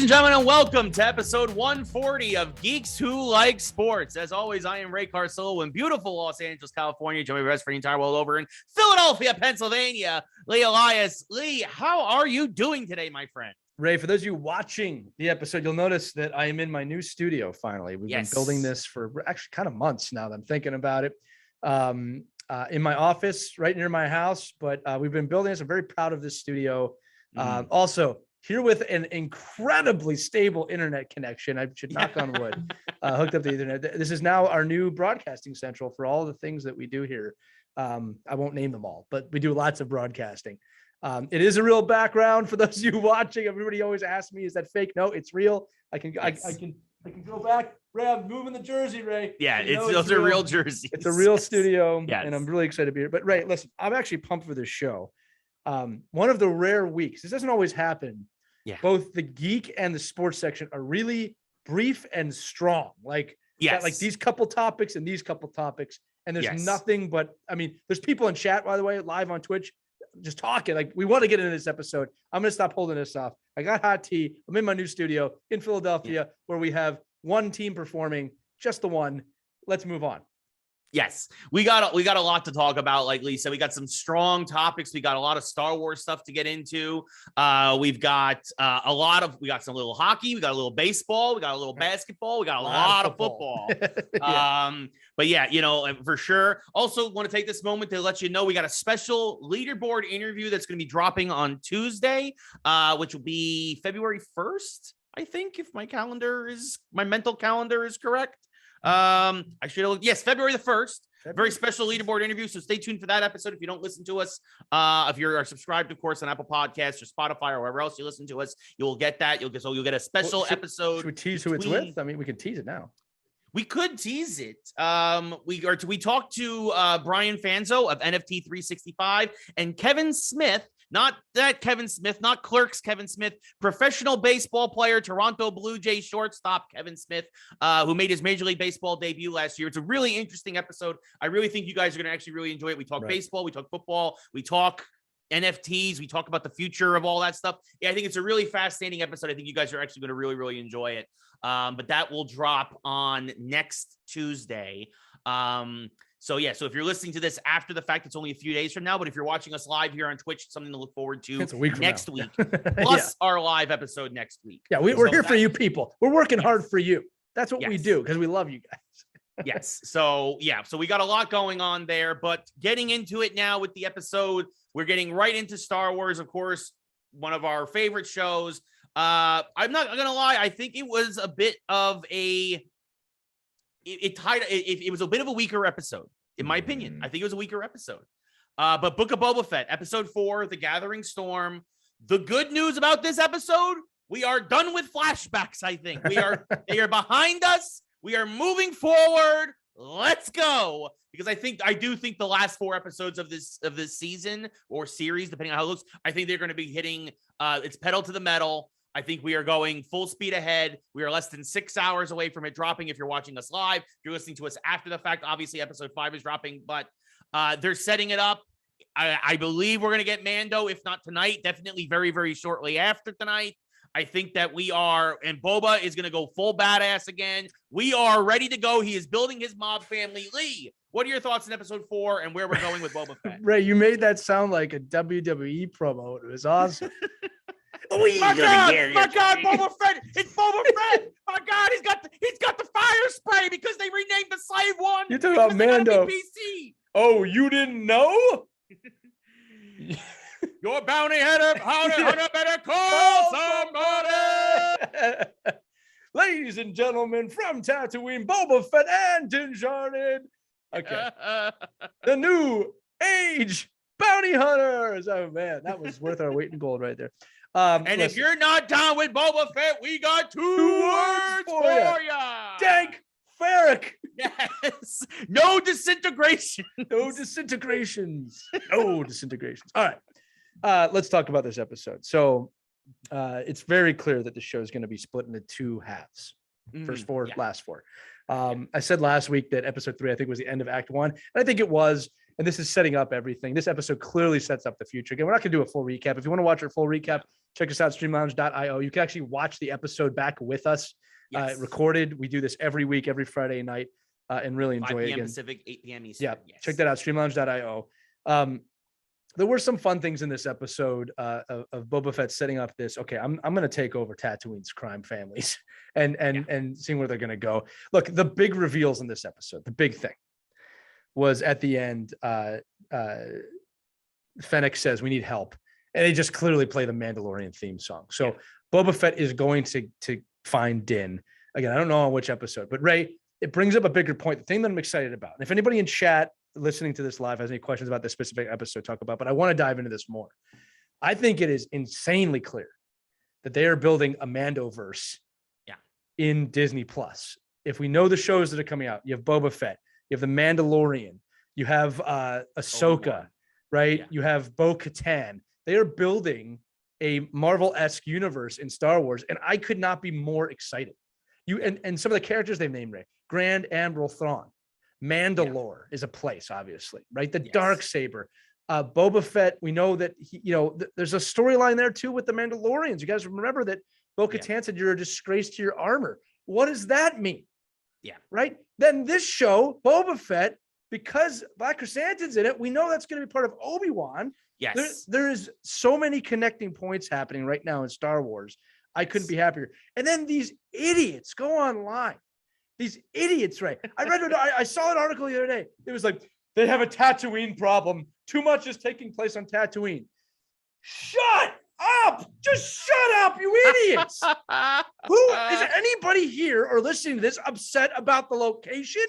and gentlemen, and welcome to episode 140 of Geeks Who Like Sports. As always, I am Ray Carsillo in beautiful Los Angeles, California. Join me the rest for the entire world over in Philadelphia, Pennsylvania. Lee Elias. Lee, how are you doing today, my friend? Ray, for those of you watching the episode, you'll notice that I am in my new studio finally. We've been building this for actually kind of months now that I'm thinking about it. In my office, right near my house, but we've been building this. I'm very proud of this studio. Also, here with an incredibly stable internet connection. I should knock on wood, hooked up to the internet. This is now our new broadcasting central for all the things that we do here. I won't name them all, but we do lots of broadcasting. It is a real background for those of you watching. Everybody always asks me, is that fake? No, it's real. I can go back. Ray, I'm moving the jersey, Ray. Yeah, those are real jerseys. It's a real studio, and I'm really excited to be here. But Ray, listen, I'm actually pumped for this show. One of the rare weeks. This doesn't always happen. Yeah. Both the geek and the sports section are really brief and strong. Like these couple topics and these couple topics. And there's nothing but, I mean, there's people in chat, by the way, live on Twitch, just talking. Like, we want to get into this episode. I'm going to stop holding this off. I got hot tea. I'm in my new studio in Philadelphia where we have one team performing, just the one. Let's move on. Yes, we got a lot to talk about. Like Lee said, we got some strong topics. We got a lot of Star Wars stuff to get into. We've got we got some little hockey. We got a little baseball. We got a little basketball. We got a lot of football. But yeah, you know, for sure. Also want to take this moment to let you know we got a special leaderboard interview that's going to be dropping on Tuesday, which will be February 1st, I think, if my mental calendar is correct. February the 1st, very special leaderboard interview. So stay tuned for that episode. If you don't listen to us, if you are subscribed, of course, on Apple Podcasts or Spotify or wherever else you listen to us, you will get that. You'll get a special episode. Should we tease who it's with? I mean, we can tease it now. We could tease it. We talked to Brian Fanzo of NFT 365 and Kevin Smith. Not that Kevin Smith, not Clerks Kevin Smith, professional baseball player, Toronto Blue Jays shortstop Kevin Smith, who made his Major League Baseball debut last year. It's a really interesting episode. I really think you guys are going to actually really enjoy it. We talk baseball, we talk football, we talk NFTs, we talk about the future of all that stuff. Yeah, I think it's a really fascinating episode. I think you guys are actually going to really, really enjoy it. But that will drop on next Tuesday. So if you're listening to this after the fact, it's only a few days from now. But if you're watching us live here on Twitch, it's something to look forward to next week. Plus our live episode next week. Yeah, we're here for you people. We're working hard for you. That's what we do because we love you guys. Yes. So we got a lot going on there. But getting into it now with the episode, we're getting right into Star Wars, of course, one of our favorite shows. I'm not going to lie. I think it was a bit of it was a bit of a weaker episode, in my opinion. I think it was a weaker episode. But Book of Boba Fett, episode 4, The Gathering Storm. The good news about this episode, we are done with flashbacks, I think. They are behind us. We are moving forward. Let's go. Because I do think the last 4 episodes of this season or series, depending on how it looks, I think they're going to be hitting its pedal to the metal. I think we are going full speed ahead. We are less than 6 hours away from it dropping. If you're watching us live, if you're listening to us after the fact, obviously episode 5 is dropping, but they're setting it up. I believe we're going to get Mando, if not tonight, definitely very, very shortly after tonight. I think that and Boba is going to go full badass again. We are ready to go. He is building his mob family. Lee, what are your thoughts on episode 4 and where we're going with Boba Fett? Ray, you made that sound like a WWE promo. It was awesome. My God, Boba Fett! It's Boba Fett! My God, he's got the fire spray because they renamed the Slave One. You're talking about Mando. PC. Oh, you didn't know? Your bounty hunter better call somebody. Ladies and gentlemen, from Tatooine, Boba Fett and Din Djarin. Okay, the new age bounty hunters. Oh man, that was worth our weight in gold right there. And if you're not down with Boba Fett, we got two words for ya. Dank Farrick. Yes. No disintegration. No disintegrations. No disintegrations. All right. Let's talk about this episode. So it's very clear that the show is going to be split into 2 halves. First 4, last 4. I said last week that episode 3, I think, was the end of Act 1. And I think it was. And this is setting up everything. This episode clearly sets up the future. Again, we're not going to do a full recap. If you want to watch our full recap, check us out, streamlounge.io. You can actually watch the episode back with us, recorded. We do this every week, every Friday night, and really enjoy 5 it. p.m. Again. Pacific, 8 p.m. Eastern. Yeah, check that out, streamlounge.io. There were some fun things in this episode of Boba Fett setting up this. Okay, I'm going to take over Tatooine's crime families and seeing where they're going to go. Look, the big reveals in this episode, the big thing was at the end. Fennec says we need help, and they just clearly play the Mandalorian theme song. So Boba Fett is going to find Din again. I don't know on which episode, but Ray, it brings up a bigger point. The thing that I'm excited about, and if anybody in chat listening to this live has any questions about this specific episode, talk about. But I want to dive into this more. I think it is insanely clear that they are building a Mandoverse in Disney Plus. If we know the shows that are coming out, you have Boba Fett, you have the Mandalorian, you have Ahsoka, right? Yeah. You have Bo-Katan. They are building a Marvel-esque universe in Star Wars, and I could not be more excited. And some of the characters they've named, Ray, Grand Admiral Thrawn, Mandalore is a place, obviously, right? The Darksaber, Boba Fett. We know that there's a storyline there too with the Mandalorians. You guys remember that Bo-Katan said you're a disgrace to your armor. What does that mean? Yeah, right. Then this show, Boba Fett, because Black Chrysanthemum's in it, we know that's going to be part of Obi-Wan. Yes, there is so many connecting points happening right now in Star Wars. I couldn't be happier. And then these idiots go online. These idiots, right? I saw an article the other day. It was like, they have a Tatooine problem. Too much is taking place on Tatooine. Shut up! Just shut up, you idiots! Who is anybody here or listening to this upset about the location?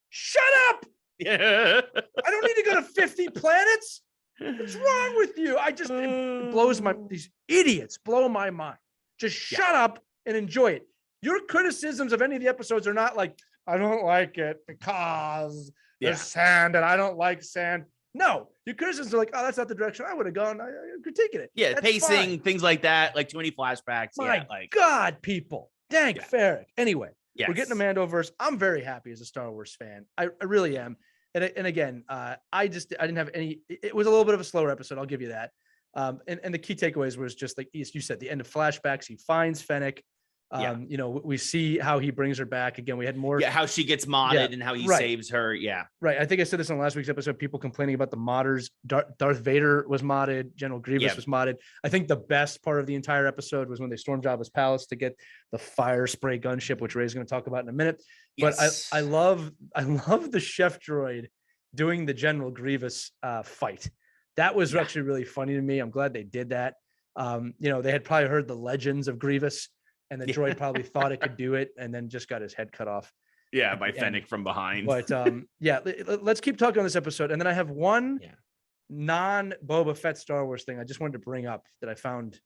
Shut up! Yeah. I don't need to go to 50 planets. What's wrong with you? It blows these idiots blow my mind. Just shut up and enjoy it. Your criticisms of any of the episodes are not like, I don't like it because there's sand and I don't like sand. No, your criticisms are like, oh, that's not the direction I would have gone. I'm critiquing it. Yeah, that's pacing, fine. Things like that, like too many flashbacks. My God, people. Dang, Farrick. Anyway, we're getting a Mandoverse. I'm very happy as a Star Wars fan. I really am. And again, I didn't have any. It was a little bit of a slower episode. I'll give you that. And the key takeaways was just like you said, the end of flashbacks. He finds Fennec. We see how he brings her back again. We had more how she gets modded and how he saves her. Right. I think I said this on last week's episode, people complaining about the modders. Darth Vader was modded, General Grievous was modded. I think the best part of the entire episode was when they stormed Jabba's palace to get the fire spray gunship, which Ray's going to talk about in a minute. But I love the chef droid doing the General Grievous fight. That was actually really funny to me. I'm glad they did that. They had probably heard the legends of Grievous, and the droid probably thought it could do it, and then just got his head cut off. Yeah, by Fennec from behind. But let's keep talking on this episode. And then I have one non-Boba Fett Star Wars thing I just wanted to bring up that I found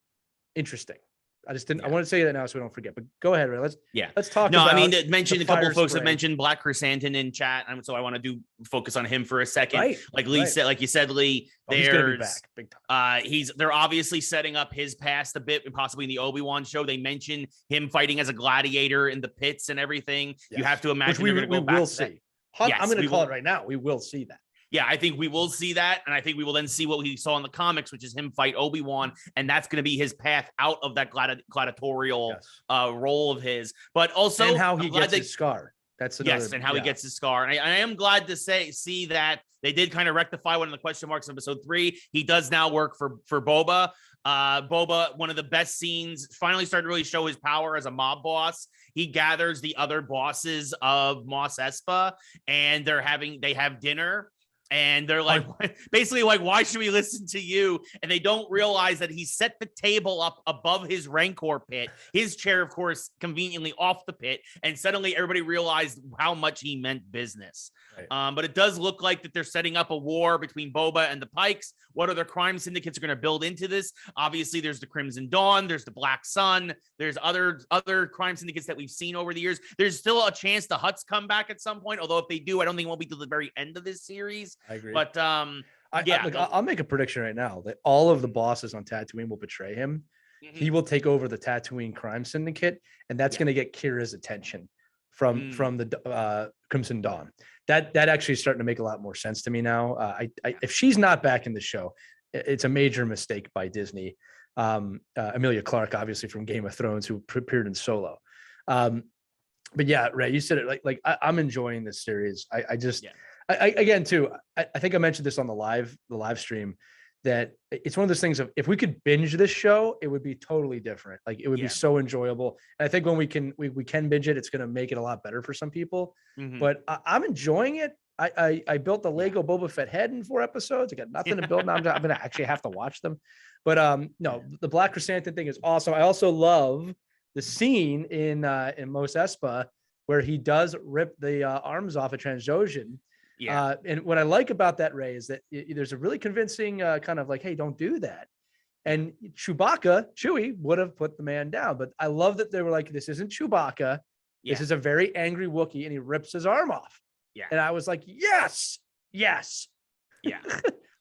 interesting. I just didn't. I want to say that now so we don't forget. But go ahead, Ray. Let's talk. No, about I mean, mentioned a couple of folks spray. have mentioned Black Chrysanthemum in chat, and so I want to focus on him for a second. Right, like Lee said, like you said, Lee. He's gonna be back big time. They're obviously setting up his past a bit, and possibly in the Obi-Wan show. They mention him fighting as a gladiator in the pits and everything. Yes. You have to imagine they're going to go back. Will see. I'm going to call it right now. We will see that. Yeah, I think we will see that. And I think we will then see what we saw in the comics, which is him fight Obi-Wan. And that's going to be his path out of that gladiatorial role of his. But also, and how he gets his scar. That's another. Yes, and how he gets his scar. And I am glad to see that they did kind of rectify one of the question marks in episode 3. He does now work for Boba. Boba, one of the best scenes, finally started to really show his power as a mob boss. He gathers the other bosses of Mos Espa, and they have dinner. And they're like, basically like, why should we listen to you? And they don't realize that he set the table up above his Rancor pit, his chair, of course, conveniently off the pit. And suddenly everybody realized how much he meant business. Right. But it does look like that they're setting up a war between Boba and the Pikes. What other crime syndicates are going to build into this? Obviously, there's the Crimson Dawn. There's the Black Sun. There's other crime syndicates that we've seen over the years. There's still a chance the Hutts come back at some point. Although if they do, I don't think it won't be till the very end of this series. I agree. But I'll make a prediction right now that all of the bosses on Tatooine will betray him. Mm-hmm. He will take over the Tatooine crime syndicate, and that's going to get Kira's attention from the Crimson Dawn. That actually is starting to make a lot more sense to me now. If she's not back in the show, it's a major mistake by Disney. Emilia Clarke, obviously from Game of Thrones, who appeared in Solo. But yeah, Ray, you said it like I'm enjoying this series. I again too. I think I mentioned this on the live stream, that it's one of those things of, if we could binge this show, it would be totally different. Like it would be so enjoyable. And I think when we can binge it, it's going to make it a lot better for some people. But I'm enjoying it. I built the Lego Boba Fett head in 4 episodes. I got nothing to build now. I'm going to actually have to watch them. But no, the Black Chrysanthemum thing is awesome. I also love the scene in Mos Espa where he does rip the arms off a Trandoshan. And what I like about that, Ray, is that there's a really convincing kind of like, hey, don't do that. And Chewie would have put the man down. But I love that they were like, this isn't Chewbacca. This is a very angry Wookiee, and he rips his arm off. And I was like, yes.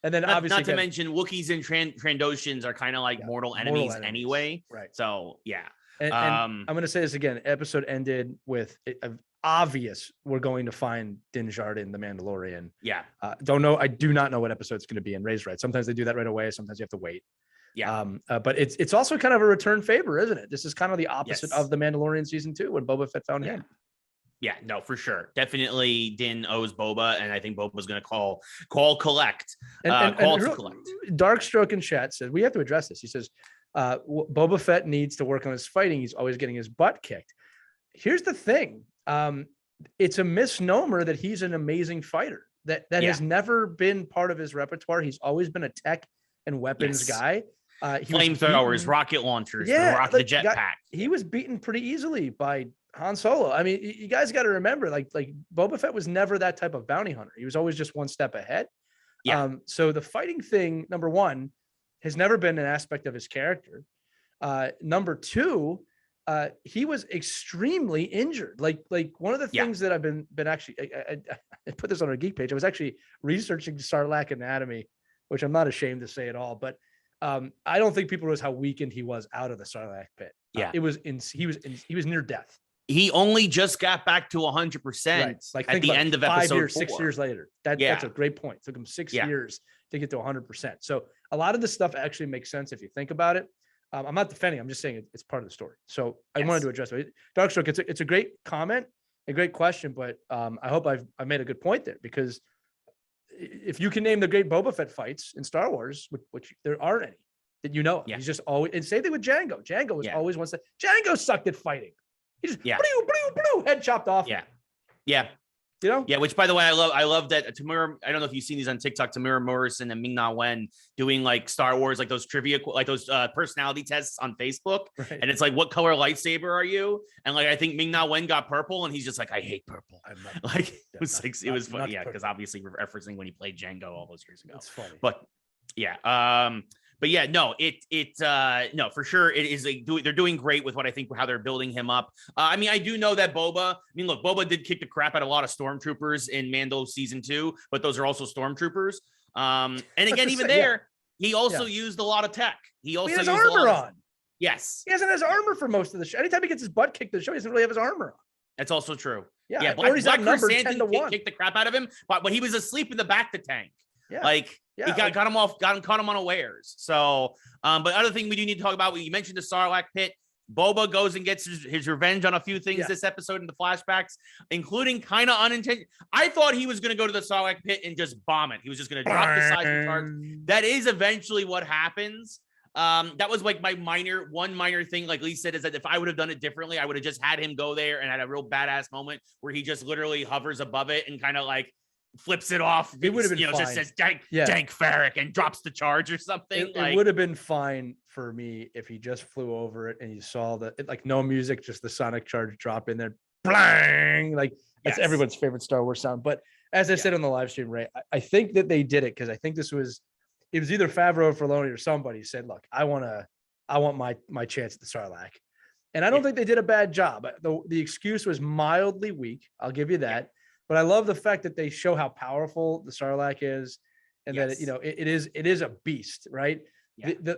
And then obviously, not to mention Wookiees and Trandoshans are kind of like mortal enemies anyway. Right. So And I'm going to say this again. Episode ended with obvious we're going to find Din Djarin, the Mandalorian. Don't know. I do not know what episode it's going to be in. Ray's right. Sometimes they do that right away. Sometimes you have to wait. But it's also kind of a return favor, isn't it? This is kind of the opposite of the Mandalorian season 2 when Boba Fett found him. Yeah, no, for sure. Definitely Din owes Boba, and I think Boba's going to call collect. Darkstroke in chat says, we have to address this. He says, Boba Fett needs to work on his fighting. He's always getting his butt kicked. Here's the thing. It's a misnomer that he's an amazing fighter. That has never been part of his repertoire. He's always been a tech and weapons guy. Flamethrowers, rocket launchers, the jetpack. He was beaten pretty easily by Han Solo. I mean, you guys got to remember, like Boba Fett was never that type of bounty hunter. He was always just one step ahead. So the fighting thing, number one, has never been an aspect of his character. Number two, he was extremely injured. Like one of the things that I've been actually, I put this on our geek page. I was actually researching Sarlacc anatomy, which I'm not ashamed to say at all, but I don't think people realize how weakened he was out of the Sarlacc pit. He was near death. He only just got back to 100% at the end of episode 4. 6 years later. That's a great point. It took him 6 years to get to 100%. So a lot of this stuff actually makes sense if you think about it. I'm not defending. I'm just saying it's part of the story. So I wanted to address it. Darkstroke, it's a great comment, a great question, but I hope I've made a good point there, because if you can name the great Boba Fett fights in Star Wars, which there aren't any that you know, he's just always, and same thing with Django. Django was always one step. Django sucked at fighting. He just head chopped off. You know? Yeah, which by the way, I love that Tamura, I don't know if you've seen these on TikTok, Tamura Morrison and Ming-Na Wen doing like Star Wars, like those trivia, like those personality tests on Facebook. Right. And it's like, what color lightsaber are you? And like, I think Ming-Na Wen got purple, and he's just like, I hate purple. Like, it was funny. Yeah, because obviously referencing when he played Django all those years ago. It's funny. But yeah, but yeah, no, no, for sure. It is they're doing great with what I think, how they're building him up. I mean, I do know that Boba, look, Boba did kick the crap out of a lot of stormtroopers in Mando season 2, but those are also stormtroopers. And again, even there, he also used a lot of tech. He also has used armor on. Yes. He hasn't his armor for most of the show. Anytime he gets his butt kicked in the show, he doesn't really have his armor on. That's also true. Yeah. Black Chrysanthemum kicked the crap out of him, but he was asleep in the back of the tank. He got caught him unawares. So, but other thing we do need to talk about, you mentioned the Sarlacc pit. Boba goes and gets his revenge on a few things this episode in the flashbacks, including kind of unintentional. I thought he was going to go to the Sarlacc pit and just bomb it. He was just going to drop the seismic charge. That is eventually what happens. That was like one minor thing, like Lee said, is that if I would have done it differently, I would have just had him go there and had a real badass moment where he just literally hovers above it and kind of like flips it off. It would have been just says dank Farrick and drops the charge or something. It would have been fine for me if he just flew over it and you saw like no music, just the sonic charge drop in there. Blang! Like that's everyone's favorite Star Wars sound. But as I said on the live stream, Ray, I think that they did it because I think it was either Favreau or Filoni or somebody said, look, I want my chance at the Sarlacc. And I don't think they did a bad job. The excuse was mildly weak. I'll give you that. But I love the fact that they show how powerful the Sarlacc is, and that it is a beast, right? Yeah.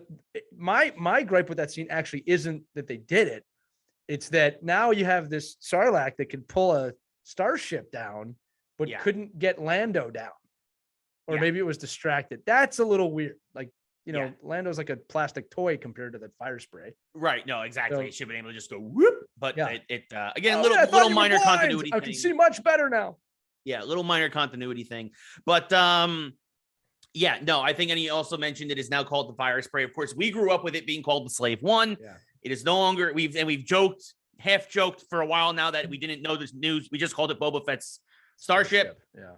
My gripe with that scene actually isn't that they did it. It's that now you have this Sarlacc that can pull a starship down, but couldn't get Lando down. Or maybe it was distracted. That's a little weird. Like, Lando's like a plastic toy compared to that fire spray. Right. No, exactly. So, it should have been able to just go whoop. But it again, little minor continuity I thing. can see much better now. Yeah, little minor continuity thing. But yeah, no, I think, and he also mentioned it is now called the fire spray. Of course, we grew up with it being called the Slave One. Yeah. It is no longer, we've half joked for a while now that we didn't know this news. We just called it Boba Fett's starship. Yeah.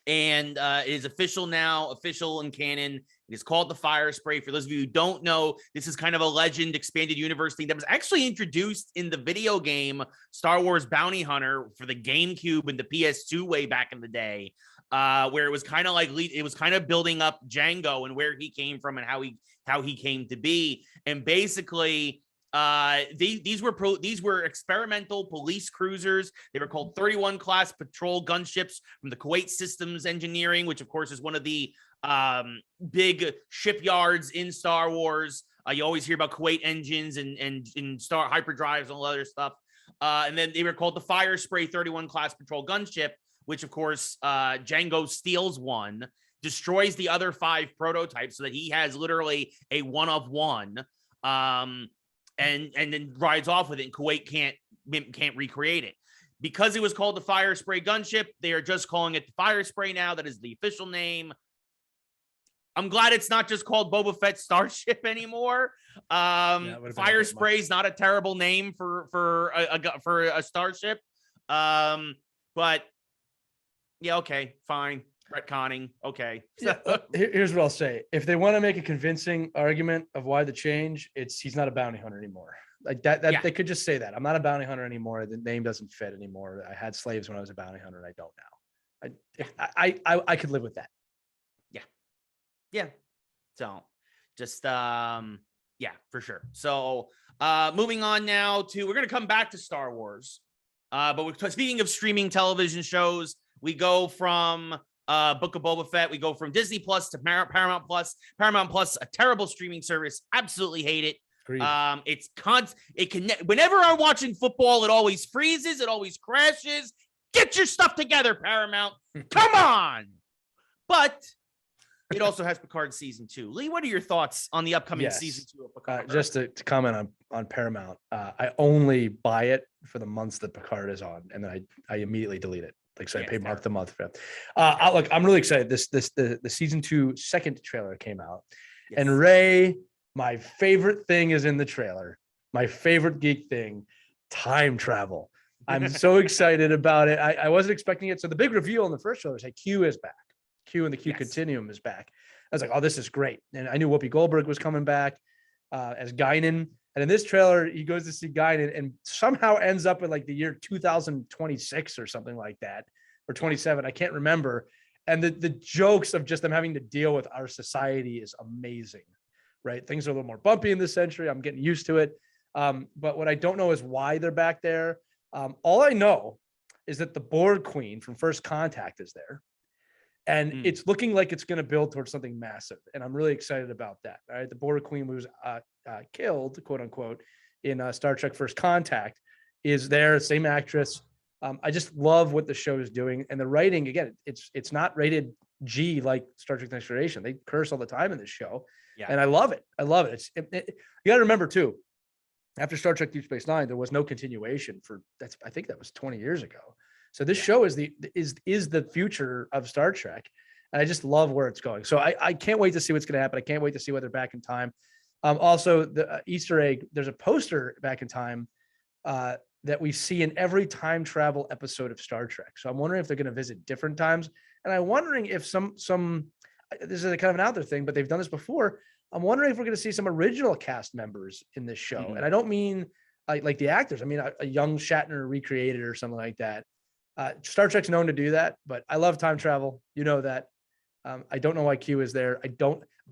And it is official now, official in canon. It is called the fire spray. For those of you who don't know, this is kind of a legend expanded universe thing that was actually introduced in the video game Star Wars Bounty Hunter for the GameCube and the PS2 way back in the day, where it was kind of like it was kind of building up Django and where he came from and how he came to be. And basically, these were experimental police cruisers. They were called 31 class patrol gunships from the Kuwait Systems Engineering, which of course is one of the big shipyards in Star Wars. You always hear about Kuwait engines and Star hyperdrives and all other stuff. And then they were called the Fire Spray 31 class patrol gunship, which of course Django steals one, destroys the other 5 prototypes so that he has literally a one of one. And then rides off with it, and Kuwait can't recreate it. Because it was called the Fire Spray gunship, they are just calling it the Fire Spray now. That is the official name. I'm glad it's not just called Boba Fett Starship anymore. Fire Spray is not a terrible name for a starship. But yeah, okay, fine. Retconning. Okay. Here's what I'll say. If they want to make a convincing argument of why the change, he's not a bounty hunter anymore. Like that they could just say that. I'm not a bounty hunter anymore. The name doesn't fit anymore. I had slaves when I was a bounty hunter and I don't now. I could live with that. Yeah. So just yeah, for sure. So moving on now we're gonna come back to Star Wars. But speaking of streaming television shows, we go from Book of Boba Fett. We go from Disney Plus to Paramount Plus. Paramount Plus, a terrible streaming service. Absolutely hate it. Whenever I'm watching football, it always freezes. It always crashes. Get your stuff together, Paramount. Come on. But it also has Picard season 2. Lee, what are your thoughts on the upcoming season 2 of Picard? Just to comment on Paramount, I only buy it for the months that Picard is on, and then I immediately delete it. Like, so I pay month to month for it. Look, I'm really excited. The season 2 second trailer came out, and Ray, my favorite thing is in the trailer. My favorite geek thing, time travel. I'm so excited about it. I wasn't expecting it. So the big reveal in the first trailer is that Q is back. Q and the Q Continuum is back. I was like, oh, this is great. And I knew Whoopi Goldberg was coming back as Guinan. And in this trailer, he goes to see Guinan and somehow ends up in like the year 2026 or something like that, or 27. I can't remember. And the jokes of just them having to deal with our society is amazing, right? Things are a little more bumpy in this century. I'm getting used to it. But what I don't know is why they're back there. All I know is that the Borg Queen from First Contact is there. And it's looking like it's going to build towards something massive. And I'm really excited about that. All right. The Borg Queen was killed, quote unquote, in Star Trek First Contact, is there, same actress. I just love what the show is doing. And the writing, again, it's not rated G like Star Trek Next Generation. They curse all the time in this show. Yeah. And I love it. I love it. You got to remember too, after Star Trek Deep Space Nine, there was no continuation I think that was 20 years ago. So this show is the future of Star Trek. And I just love where it's going. So I can't wait to see what's going to happen. I can't wait to see whether they're back in time. Also, the Easter egg, there's a poster back in time that we see in every time travel episode of Star Trek. So I'm wondering if they're going to visit different times. And I'm wondering if some this is a kind of an out there thing, but they've done this before. I'm wondering if we're going to see some original cast members in this show. Mm-hmm. And I don't mean like the actors. I mean, a young Shatner recreated or something like that. Star Trek's known to do that, but I love time travel. You know that. I don't know why Q is there.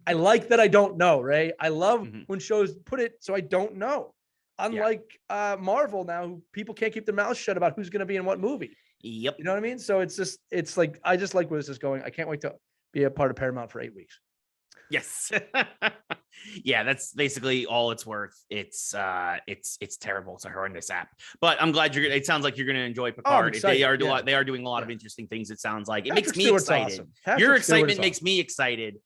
I like that I don't know, Ray. I love when shows put it so I don't know. Unlike Marvel now, people can't keep their mouths shut about who's going to be in what movie. Yep. You know what I mean? So it's like, I just like where this is going. I can't wait to be a part of Paramount for 8 weeks. Yes. Yeah, that's basically all it's worth. It's terrible. It's a horrendous app. But I'm glad it sounds like you're gonna enjoy Picard. They are doing a lot of interesting things, it sounds like. It makes me Stewart's excited. awesome. Your excitement makes me excited,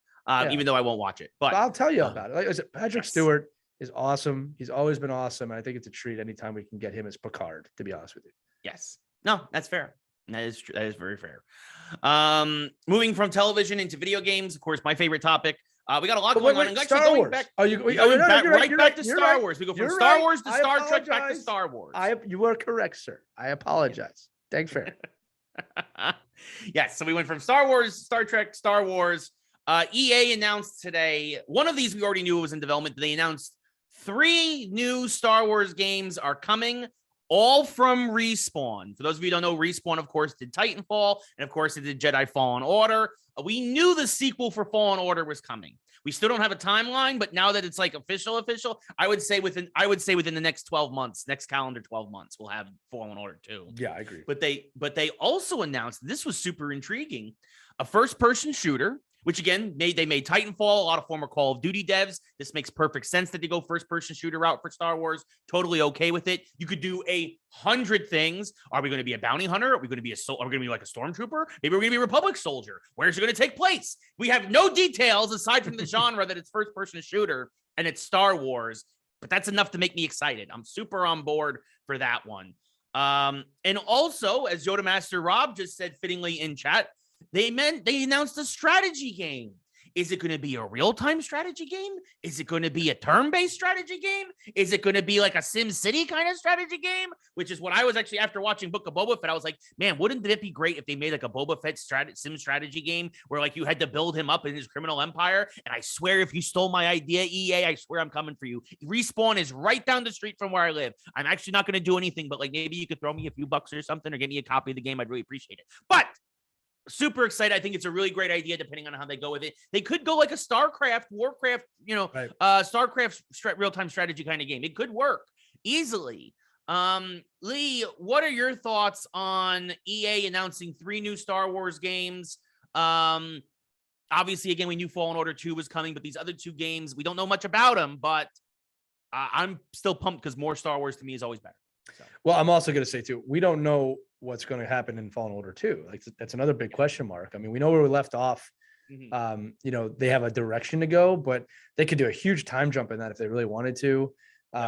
even though I won't watch it. But I'll tell you about it. Like I said, Patrick Stewart is awesome. He's always been awesome. And I think it's a treat anytime we can get him as Picard, to be honest with you. Yes. No, that's fair. That is true. That is very fair. Moving from television into video games, of course, my favorite topic. We got a lot going on. Star Wars. Back, are you going back to Star Wars? We go from Star Wars to Star Trek back to Star Wars. You are correct, sir. I apologize. Thanks, fair. Yes. So we went from Star Wars, Star Trek, Star Wars. EA announced today. One of these we already knew was in development. They announced 3 new Star Wars games are coming. All from Respawn. For those of you who don't know, Respawn, of course, did Titanfall, and of course, it did Jedi Fallen Order. We knew the sequel for Fallen Order was coming. We still don't have a timeline, but now that it's like official, I would say within the next 12 months, next calendar 12 months, we'll have Fallen Order 2. Yeah, I agree. But they also announced, this was super intriguing, a first-person shooter. Which again, they made Titanfall, a lot of former Call of Duty devs. This makes perfect sense that they go first-person shooter route for Star Wars. Totally okay with it. You could do 100 things. Are we going to be a bounty hunter? Are we going to be like a stormtrooper? Maybe we're going to be a Republic soldier. Where's it going to take place? We have no details aside from the genre that it's first-person shooter and it's Star Wars. But that's enough to make me excited. I'm super on board for that one. And also, as Yoda Master Rob just said fittingly in chat, they announced a strategy game. Is it going to be a real-time strategy game? Is it going to be a turn-based strategy game? Is it going to be like a Sim City kind of strategy game? Which is what I was actually, after watching Book of Boba Fett, I was like, man, wouldn't it be great if they made like a Boba Fett Sim strategy game where like you had to build him up in his criminal empire? And I swear, if you stole my idea, EA, I swear I'm coming for you. Respawn is right down the street from where I live. I'm actually not going to do anything, but like maybe you could throw me a few bucks or something or get me a copy of the game. I'd really appreciate it. But super excited. I think it's a really great idea, depending on how they go with it. They could go like a StarCraft, Warcraft, right. StarCraft real-time strategy kind of game. It could work easily. Lee, what are your thoughts on EA announcing 3 new Star Wars games? Obviously, again, we knew Fallen Order 2 was coming, but these other 2 games, we don't know much about them, but I'm still pumped because more Star Wars to me is always better. So. Well, I'm also going to say too, we don't know what's going to happen in Fallen Order 2. Like that's another big question mark. I mean, we know where we left off. Mm-hmm. They have a direction to go, but they could do a huge time jump in that if they really wanted to,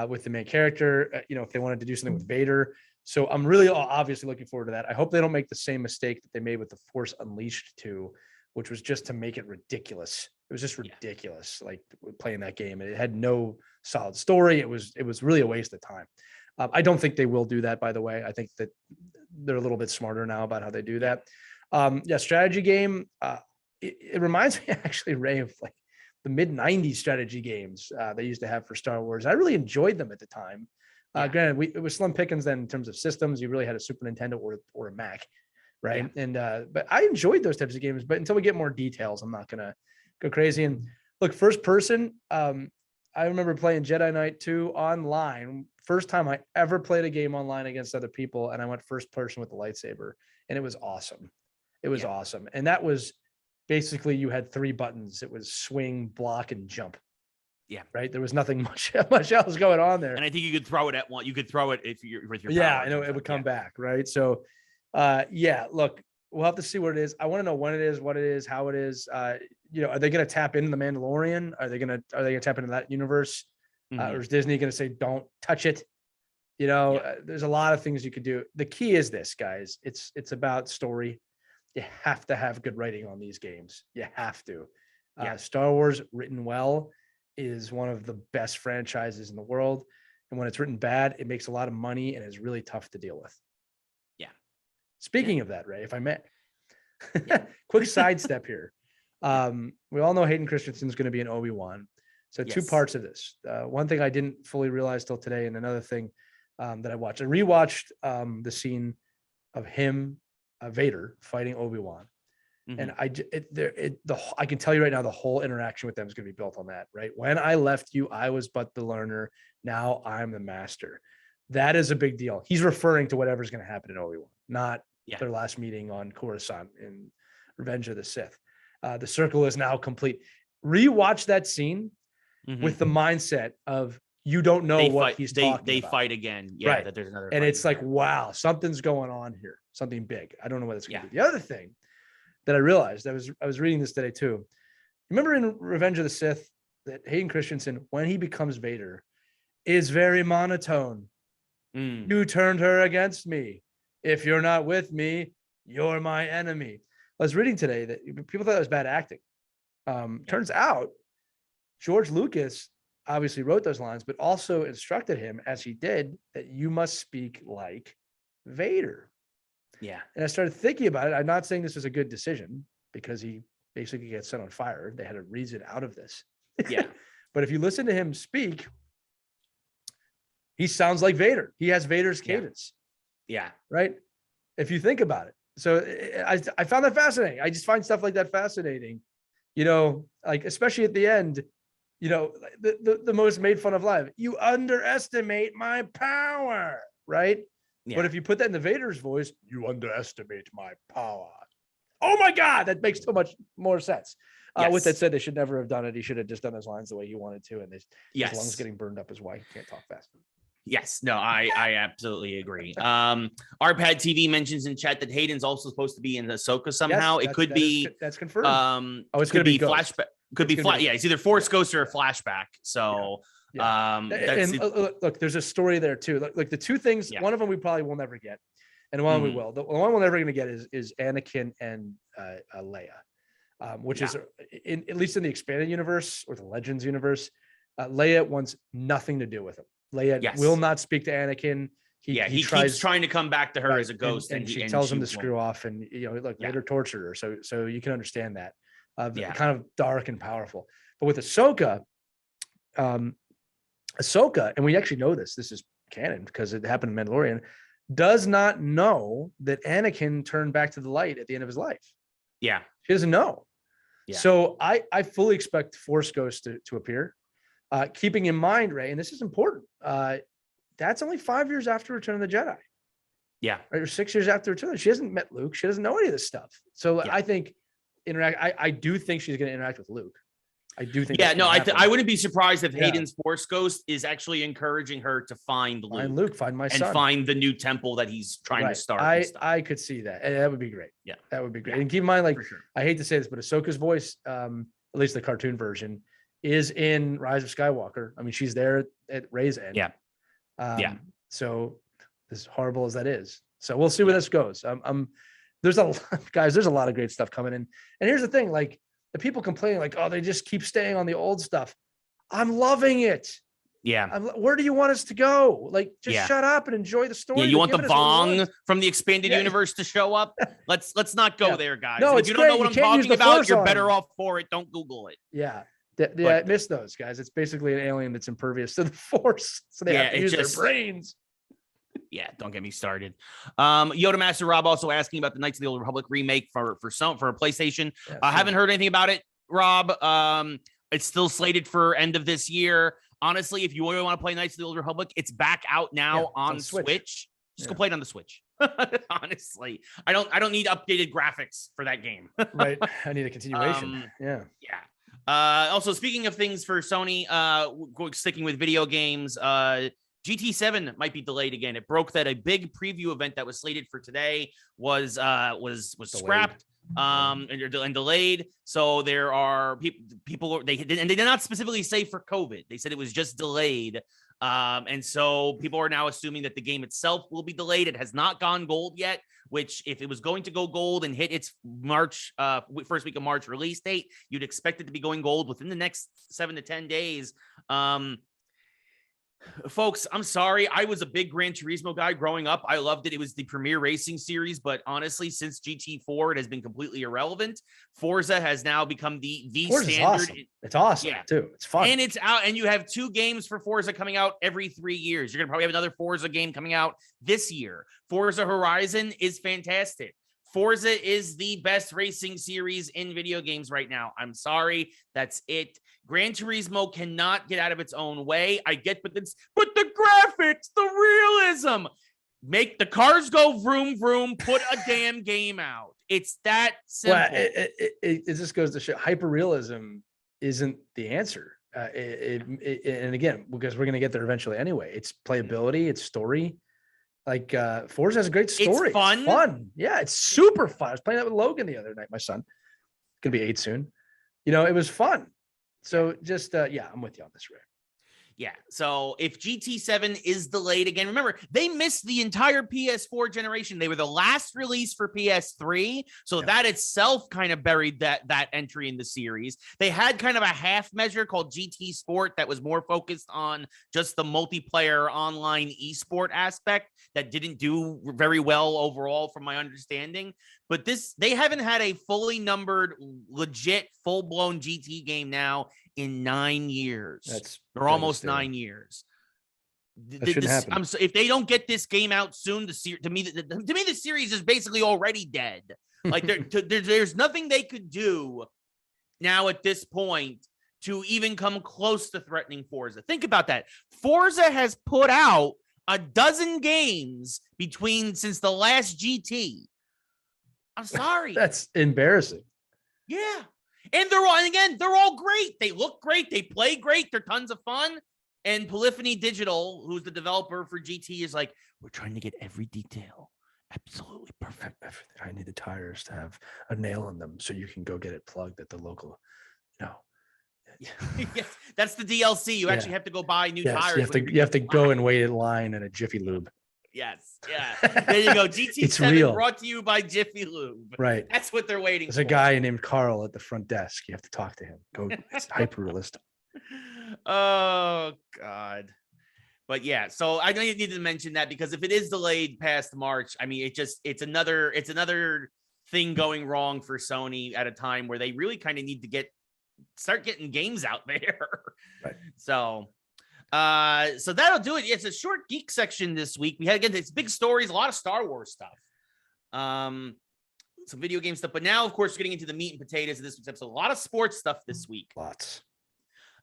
with the main character, if they wanted to do something with Vader. So I'm really obviously looking forward to that. I hope they don't make the same mistake that they made with the Force Unleashed 2, which was just to make it ridiculous. It was just ridiculous, like playing that game. And it had no solid story. It was really a waste of time. I don't think they will do that, by the way. I think that they're a little bit smarter now about how they do that. Strategy game. It reminds me actually, Ray, of like the mid-90s strategy games they used to have for Star Wars. I really enjoyed them at the time. Granted, it was slim pickings then in terms of systems. You really had a Super Nintendo or a Mac, right? Yeah. And but I enjoyed those types of games. But until we get more details, I'm not going to go crazy. And look, first person, I remember playing Jedi Knight 2 online. First time I ever played a game online against other people, and I went first person with the lightsaber, and it was awesome. It was awesome. And that was basically, you had 3 buttons. It was swing, block, and jump. Yeah. Right. There was nothing much else going on there. And I think you could throw it at one. You could throw it if you're with your. Yeah, I know it would come back. Right. So, look, we'll have to see what it is. I want to know when it is, what it is, how it is. Are they going to tap into the Mandalorian? Are they going to tap into that universe? Or is Disney going to say, don't touch it? There's a lot of things you could do. The key is this, guys. It's about story. You have to have good writing on these games. You have to. Star Wars written well is one of the best franchises in the world. And when it's written bad, it makes a lot of money and is really tough to deal with. Yeah. Speaking of that, Ray, if I may, quick sidestep here. We all know Hayden Christensen is going to be an Obi-Wan. So 2 parts of this. One thing I didn't fully realize till today, and another thing that I watched. I rewatched the scene of him, Vader, fighting Obi-Wan. Mm-hmm. And I can tell you right now, the whole interaction with them is going to be built on that, right? When I left you, I was but the learner. Now I'm the master. That is a big deal. He's referring to whatever's going to happen in Obi-Wan, not their last meeting on Coruscant in Revenge of the Sith. The circle is now complete. rewatch that scene with the mindset of you don't know what he's talking about. They fight again. Yeah, right. that there's another. And it's like, wow, something's going on here. Something big. I don't know what it's going to be. The other thing that I realized, I was reading this today too. Remember in Revenge of the Sith that Hayden Christensen, when he becomes Vader, is very monotone. You turned her against me. If you're not with me, you're my enemy. I was reading today that people thought it was bad acting. Turns out George Lucas obviously wrote those lines, but also instructed him, as he did, that you must speak like Vader. Yeah. And I started thinking about it. I'm not saying this was a good decision because he basically gets set on fire. They had to reason out of this. Yeah. But if you listen to him speak, he sounds like Vader. He has Vader's cadence. Yeah. Right. If you think about it. So I found that fascinating. I just find stuff like that fascinating, like, especially at the end, the most made fun of live. You underestimate my power. Right. Yeah. But if you put that in the Vader's voice, you underestimate my power. Oh my God, that makes so much more sense. With that said, they should never have done it. He should have just done his lines the way he wanted to. And his lungs getting burned up is why he can't talk fast. Yes, no, I absolutely agree. Arpad TV mentions in chat that Hayden's also supposed to be in Ahsoka somehow. Yes, it could be that's confirmed. It's going to be flashback. Could be flat. Yeah, it's either Force Ghost or a flashback. So, look, there's a story there too. Look, the two things. Yeah. One of them we probably will never get, and one we will. The one we're never going to get is Anakin and Leia, which is at least in the expanded universe or the Legends universe. Leia wants nothing to do with him. Leia will not speak to Anakin. He keeps trying to come back to her as a ghost, and she tells him to screw off. And Vader tortured her, so you can understand that. Kind of dark and powerful. But with Ahsoka, and we actually know this is canon because it happened in Mandalorian, does not know that Anakin turned back to the light at the end of his life. Yeah, she doesn't know. Yeah. So I fully expect Force Ghost to appear. Keeping in mind, Ray, and this is important, that's only 5 years after Return of the Jedi. Yeah. Right, or 6 years after Return. She hasn't met Luke. She doesn't know any of this stuff. So I think I do think she's going to interact with Luke. I do think. Yeah, no, I wouldn't be surprised if Hayden's Force Ghost is actually encouraging her to find Luke. Find my son. And find the new temple that he's trying to start. I could see that. And that would be great. Yeah. That would be great. And keep in mind, I hate to say this, but Ahsoka's voice, at least the cartoon version, is in Rise of Skywalker. I mean, she's there at Rey's end. Yeah. So as horrible as that is. So we'll see where this goes. There's a lot of great stuff coming in. And here's the thing, like the people complaining like, oh, they just keep staying on the old stuff. I'm loving it. Yeah. Where do you want us to go? Like, just shut up and enjoy the story. Yeah, you want the Vong from the expanded universe to show up? Let's not go there, guys. No, if you don't know what I'm talking about, you're better off for it. Don't Google it. Yeah. I miss those guys. It's basically an alien that's impervious to the Force. So they have to use their brains. Yeah, don't get me started. Yoda Master Rob also asking about the Knights of the Old Republic remake for a PlayStation. I haven't heard anything about it, Rob. It's still slated for end of this year. Honestly, if you really want to play Knights of the Old Republic, it's back out now on Switch. Just go play it on the Switch. Honestly, I don't need updated graphics for that game. Right. I need a continuation. Yeah. Also, speaking of things for Sony, sticking with video games, GT7 might be delayed again. It broke that a big preview event that was slated for today was scrapped and delayed. So there are people they did not specifically say for COVID. They said it was just delayed. And so people are now assuming that the game itself will be delayed. It has not gone gold yet, which if it was going to go gold and hit its first week of March release date, you'd expect it to be going gold within the next 7 to 10 days. Folks, I'm sorry. I was a big Gran Turismo guy growing up. I loved it. It was the premier racing series, but honestly, since GT4, it has been completely irrelevant. Forza has now become the Forza's standard. Awesome. It's awesome too. It's fun. And it's out, and you have 2 games for Forza coming out every 3 years. You're going to probably have another Forza game coming out this year. Forza Horizon is fantastic. Forza is the best racing series in video games right now. I'm sorry. That's it. Gran Turismo cannot get out of its own way. I get, but the graphics, the realism, make the cars go vroom, vroom, put a damn game out. It's that simple. Well, it just goes to show hyperrealism isn't the answer. And again, because we're going to get there eventually anyway, it's playability, it's story. Like Forza has a great story. It's fun. It's fun. Yeah, it's super fun. I was playing that with Logan the other night, my son. Gonna be 8 soon. It was fun. So just I'm with you on this, Ray. Yeah. So if GT7 is delayed again, remember, they missed the entire PS4 generation. They were the last release for PS3. So that itself kind of buried that entry in the series. They had kind of a half measure called GT Sport that was more focused on just the multiplayer online esport aspect that didn't do very well overall, from my understanding. But they haven't had a fully numbered, legit, full-blown GT game now in 9 years. Or almost 9 years. That shouldn't happen. If they don't get this game out soon, to me, the series is basically already dead. Like there's nothing they could do now at this point to even come close to threatening Forza. Think about that. Forza has put out a dozen games since the last GT. I'm sorry. That's embarrassing. Yeah. And they're all great. They look great. They play great. They're tons of fun. And Polyphony Digital, who's the developer for GT, is like, we're trying to get every detail absolutely perfect. I need the tires to have a nail in them so you can go get it plugged at the local, Yes, that's the DLC. You actually have to go buy new tires. You have to go and wait in line at a Jiffy Lube. Yes. Yeah. There you go. GT7 brought to you by Jiffy Lube. Right. That's what they're waiting for. There's a guy named Carl at the front desk. You have to talk to him. It's hyper realistic. Oh God. But yeah, so I need to mention that because if it is delayed past March, I mean, it's another thing going wrong for Sony at a time where they really kind of need to start getting games out there. Right. So that'll do it. It's a short geek section this week. We had, again, it's big stories, a lot of Star Wars stuff, some video game stuff. But now, of course, we're getting into the meat and potatoes of this week's episode. A lot of sports stuff this week. Lots.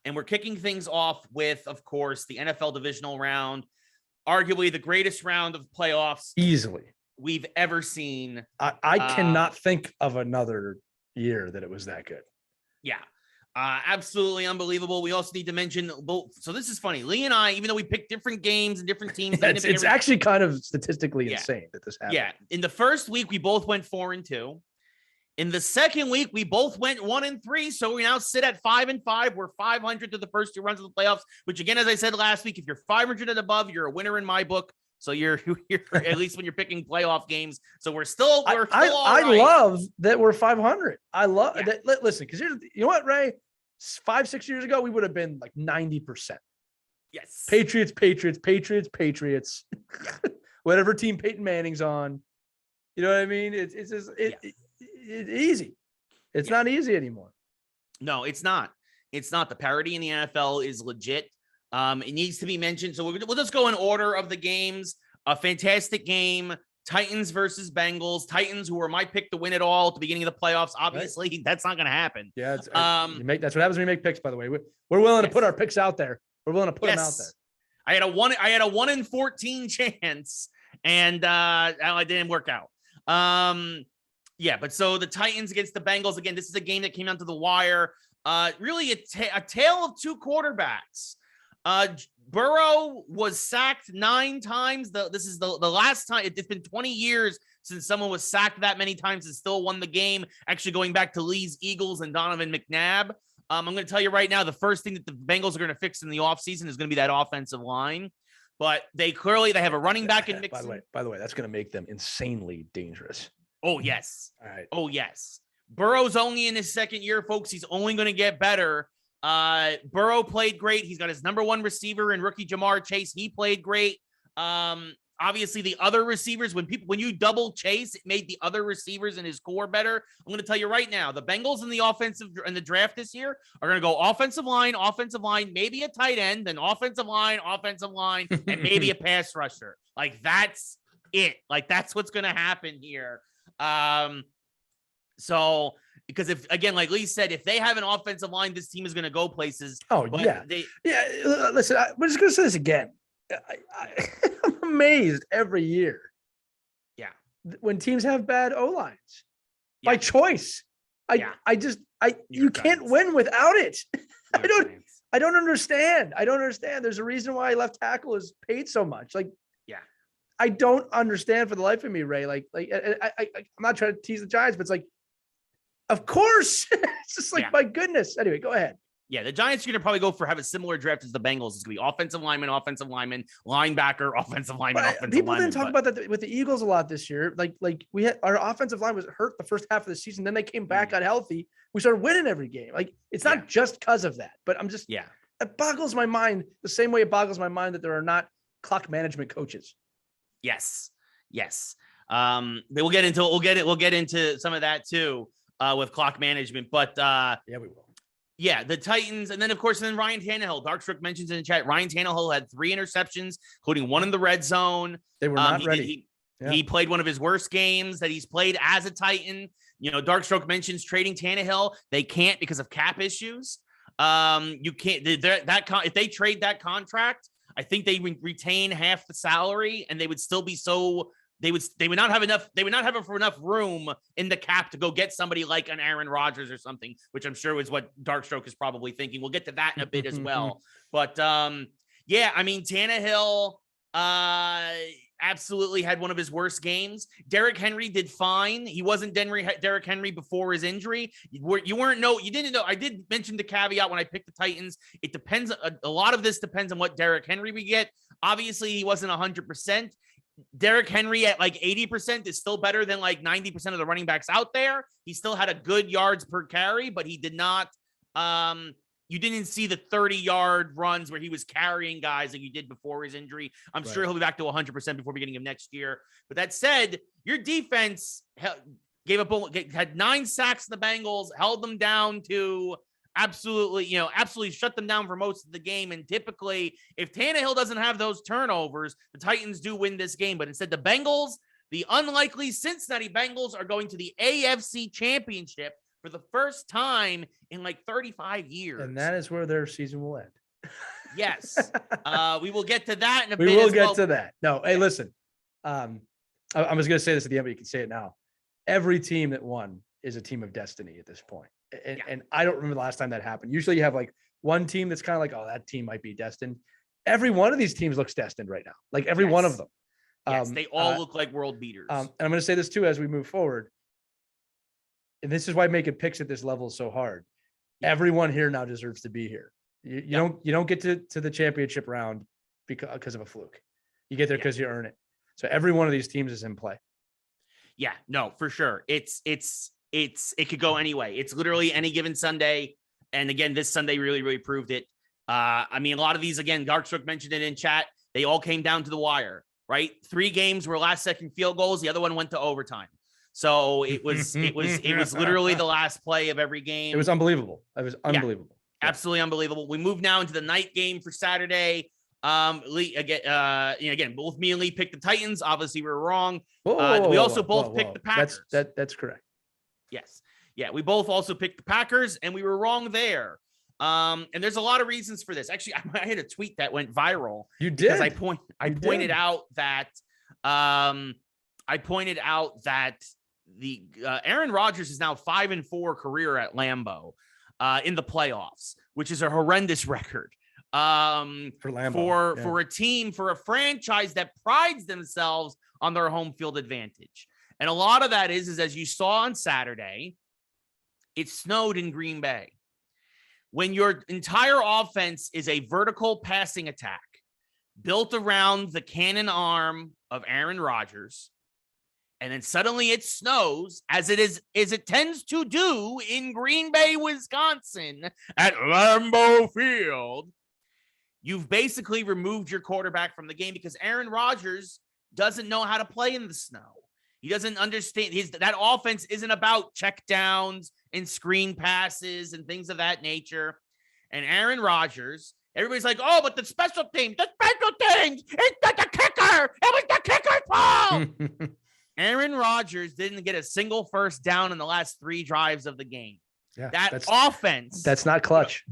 And we're kicking things off with, of course, the NFL Divisional Round, arguably the greatest round of playoffs easily we've ever seen. I cannot think of another year that it was that good. Yeah. Absolutely unbelievable. We also need to mention both. So this is funny. Lee and I, even though we picked different games and different teams, it's actually kind of statistically insane that this happened. Yeah. In the first week, we both went 4-2. In the second week, we both went 1-3. So we now sit at 5-5. We're 500 to the first 2 rounds of the playoffs, which again, as I said last week, if you're 500 and above, you're a winner in my book. So you're at least when you're picking playoff games. So we're still all right. I love that we're 500. I love that. Listen, because you know what, Ray? 5-6 years ago, we would have been like 90%. Yes. Patriots. Whatever team Peyton Manning's on. You know what I mean? It's easy. It's not easy anymore. No, it's not. It's not. The parity in the NFL is legit. It needs to be mentioned. So we'll just go in order of the games. A fantastic game. Titans versus Bengals. Titans, who were my pick to win it all at the beginning of the playoffs. Obviously, that's not going to happen. Yeah, that's what happens when you make picks. By the way, we're willing to put our picks out there. We're willing to put them out there. I had a 1-in-14 chance, and it didn't work out. But so the Titans against the Bengals again. This is a game that came down to the wire. Really a tale of two quarterbacks. Burrow was sacked 9 times. This is the last time. It's been 20 years since someone was sacked that many times and still won the game. Actually, going back to Lee's Eagles and Donovan McNabb. I'm going to tell you right now, the first thing that the Bengals are going to fix in the offseason is going to be that offensive line. But they have a running back in Mixon. By the way, that's going to make them insanely dangerous. Oh, yes. All right. Oh, yes. Burrow's only in his second year, folks. He's only going to get better. Burrow played great. He's got his number 1 receiver in rookie Jamar Chase. He played great. Obviously the other receivers, when you double Chase, it made the other receivers in his core better. I'm going to tell you right now, the Bengals in the draft this year are going to go offensive line, maybe a tight end, then offensive line, and maybe a pass rusher. Like that's it. Like that's what's going to happen here. So because if, again, like Lee said, if they have an offensive line, this team is going to go places. Oh, yeah. Listen, we're just going to say this again. I'm amazed every year. Yeah. When teams have bad O-lines by choice. I just, You can't win without it. I don't understand. There's a reason why left tackle is paid so much. Like, yeah, I don't understand for the life of me, Ray. I'm not trying to tease the Giants, but it's like, of course. It's just like, my goodness. Anyway, go ahead. Yeah, the Giants are going to probably have a similar draft as the Bengals. It's going to be offensive lineman, linebacker, offensive lineman, People didn't talk about that with the Eagles a lot this year. Like we had our offensive line was hurt the first half of the season. Then they came back, got healthy. We started winning every game. Like, it's not just because of that, but I'm just, it boggles my mind the same way it boggles my mind that there are not clock management coaches. Yes. We'll get into some of that too with clock management, but we will. Yeah, the Titans, and then of course, Ryan Tannehill. Darkstroke mentions in the chat, Ryan Tannehill had 3 interceptions, including 1 in the red zone. They were not ready. He played one of his worst games that he's played as a Titan. Darkstroke mentions trading Tannehill. They can't because of cap issues. You can't if they trade that contract, I think they retain half the salary, and they would still be they would not have enough room in the cap to go get somebody like an Aaron Rodgers or something, which I'm sure is what Darkstroke is probably thinking. We'll get to that in a bit as well. But Tannehill absolutely had one of his worst games. Derrick Henry did fine. He wasn't Derrick Henry before his injury. You didn't know. I did mention the caveat when I picked the Titans. It depends. A lot of this depends on what Derrick Henry we get. Obviously, he wasn't 100%. Derrick Henry at like 80% is still better than like 90% of the running backs out there. He still had a good yards per carry, but he did not. You didn't see the 30-yard runs where he was carrying guys like you did before his injury. I'm sure he'll be back to 100% before beginning of next year. But that said, your defense had 9 sacks in the Bengals, held them down to absolutely shut them down for most of the game. And typically, if Tannehill doesn't have those turnovers, the Titans do win this game. But instead, the Bengals, the unlikely Cincinnati Bengals, are going to the AFC Championship for the first time in like 35 years. And that is where their season will end. Yes. We will get to that in a bit. We will get to that. No, hey, listen. I was going to say this at the end, but you can say it now. Every team that won is a team of destiny at this point. And I don't remember the last time that happened. Usually you have like one team that's kind of like, oh, that team might be destined. Every one of these teams looks destined right now. Like every one of them. Yes, they all look like world beaters. And I'm going to say this too, as we move forward. And this is why making picks at this level is so hard. Everyone here now deserves to be here. You don't get to the championship round because of a fluke. You get there because you earn it. So every one of these teams is in play. Yeah, no, for sure. It could go anyway. It's literally any given Sunday. And again, this Sunday really, really proved it. A lot of these, again, Darkstroke mentioned it in chat. They all came down to the wire, right? 3 games were last second field goals. The other one went to overtime. So it was literally the last play of every game. It was unbelievable. It was unbelievable. Yeah, absolutely unbelievable. We move now into the night game for Saturday. Lee, again, both me and Lee picked the Titans. Obviously, we were wrong. We also both picked the Packers. That's correct. Yes. Yeah, we both also picked the Packers, and we were wrong there. And there's a lot of reasons for this. Actually, I had a tweet that went viral. You did. Because I pointed out that the Aaron Rodgers is now 5-4 career at Lambeau in the playoffs, which is a horrendous record for Lambeau, for a franchise that prides themselves on their home field advantage. And a lot of that is as you saw on Saturday, it snowed in Green Bay. When your entire offense is a vertical passing attack built around the cannon arm of Aaron Rodgers, and then suddenly it snows, as it tends to do in Green Bay, Wisconsin, at Lambeau Field, you've basically removed your quarterback from the game because Aaron Rodgers doesn't know how to play in the snow. He doesn't understand. That offense isn't about check downs and screen passes and things of that nature. And Aaron Rodgers, everybody's like, oh, but the special teams, it's the kicker. It was the kicker's fault. Aaron Rodgers didn't get a single first down in the last 3 drives of the game. Yeah, that offense. That's not clutch.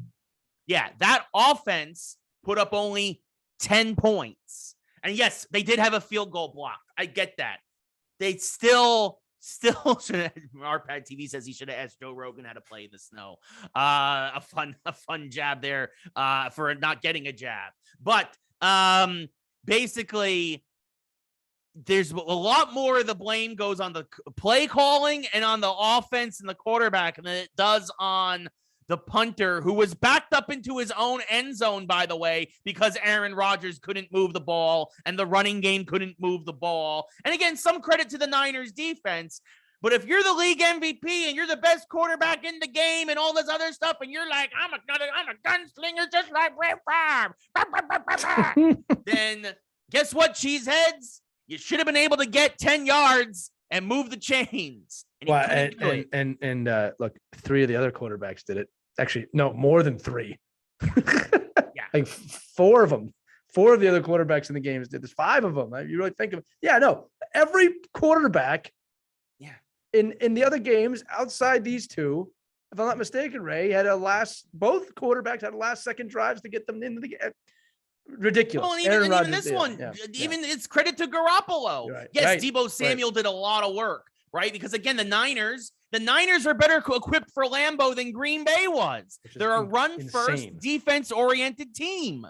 Yeah, that offense put up only 10 points. And yes, they did have a field goal blocked. I get that. They still Still should. Arpad TV says he should have asked Joe Rogan how to play in the snow. A fun jab there for not getting a jab. But basically, there's a lot more of the blame goes on the play calling and on the offense and the quarterback than it does on the punter, who was backed up into his own end zone, by the way, because Aaron Rodgers couldn't move the ball and the running game couldn't move the ball. And again, some credit to the Niners defense. But if you're the league MVP and you're the best quarterback in the game and all this other stuff, and you're like, I'm a gunslinger just like Brett Favre, then guess what, cheeseheads? You should have been able to get 10 yards and move the chains. And look, 3 of the other quarterbacks did it. Actually, no, more than 3. Yeah. Like 4 of them. 4 of the other quarterbacks in the games did this. 5 of them. You really think of it. Yeah, no. Every quarterback in the other games outside these 2, if I'm not mistaken, Ray, both quarterbacks had last second drives to get them into the game. Ridiculous. Well, and even this one, it's credit to Garoppolo. Right. Yes, Deebo Samuel did a lot of work, right? Because again, the Niners are better equipped for Lambeau than Green Bay was. They're a run-first, defense-oriented team.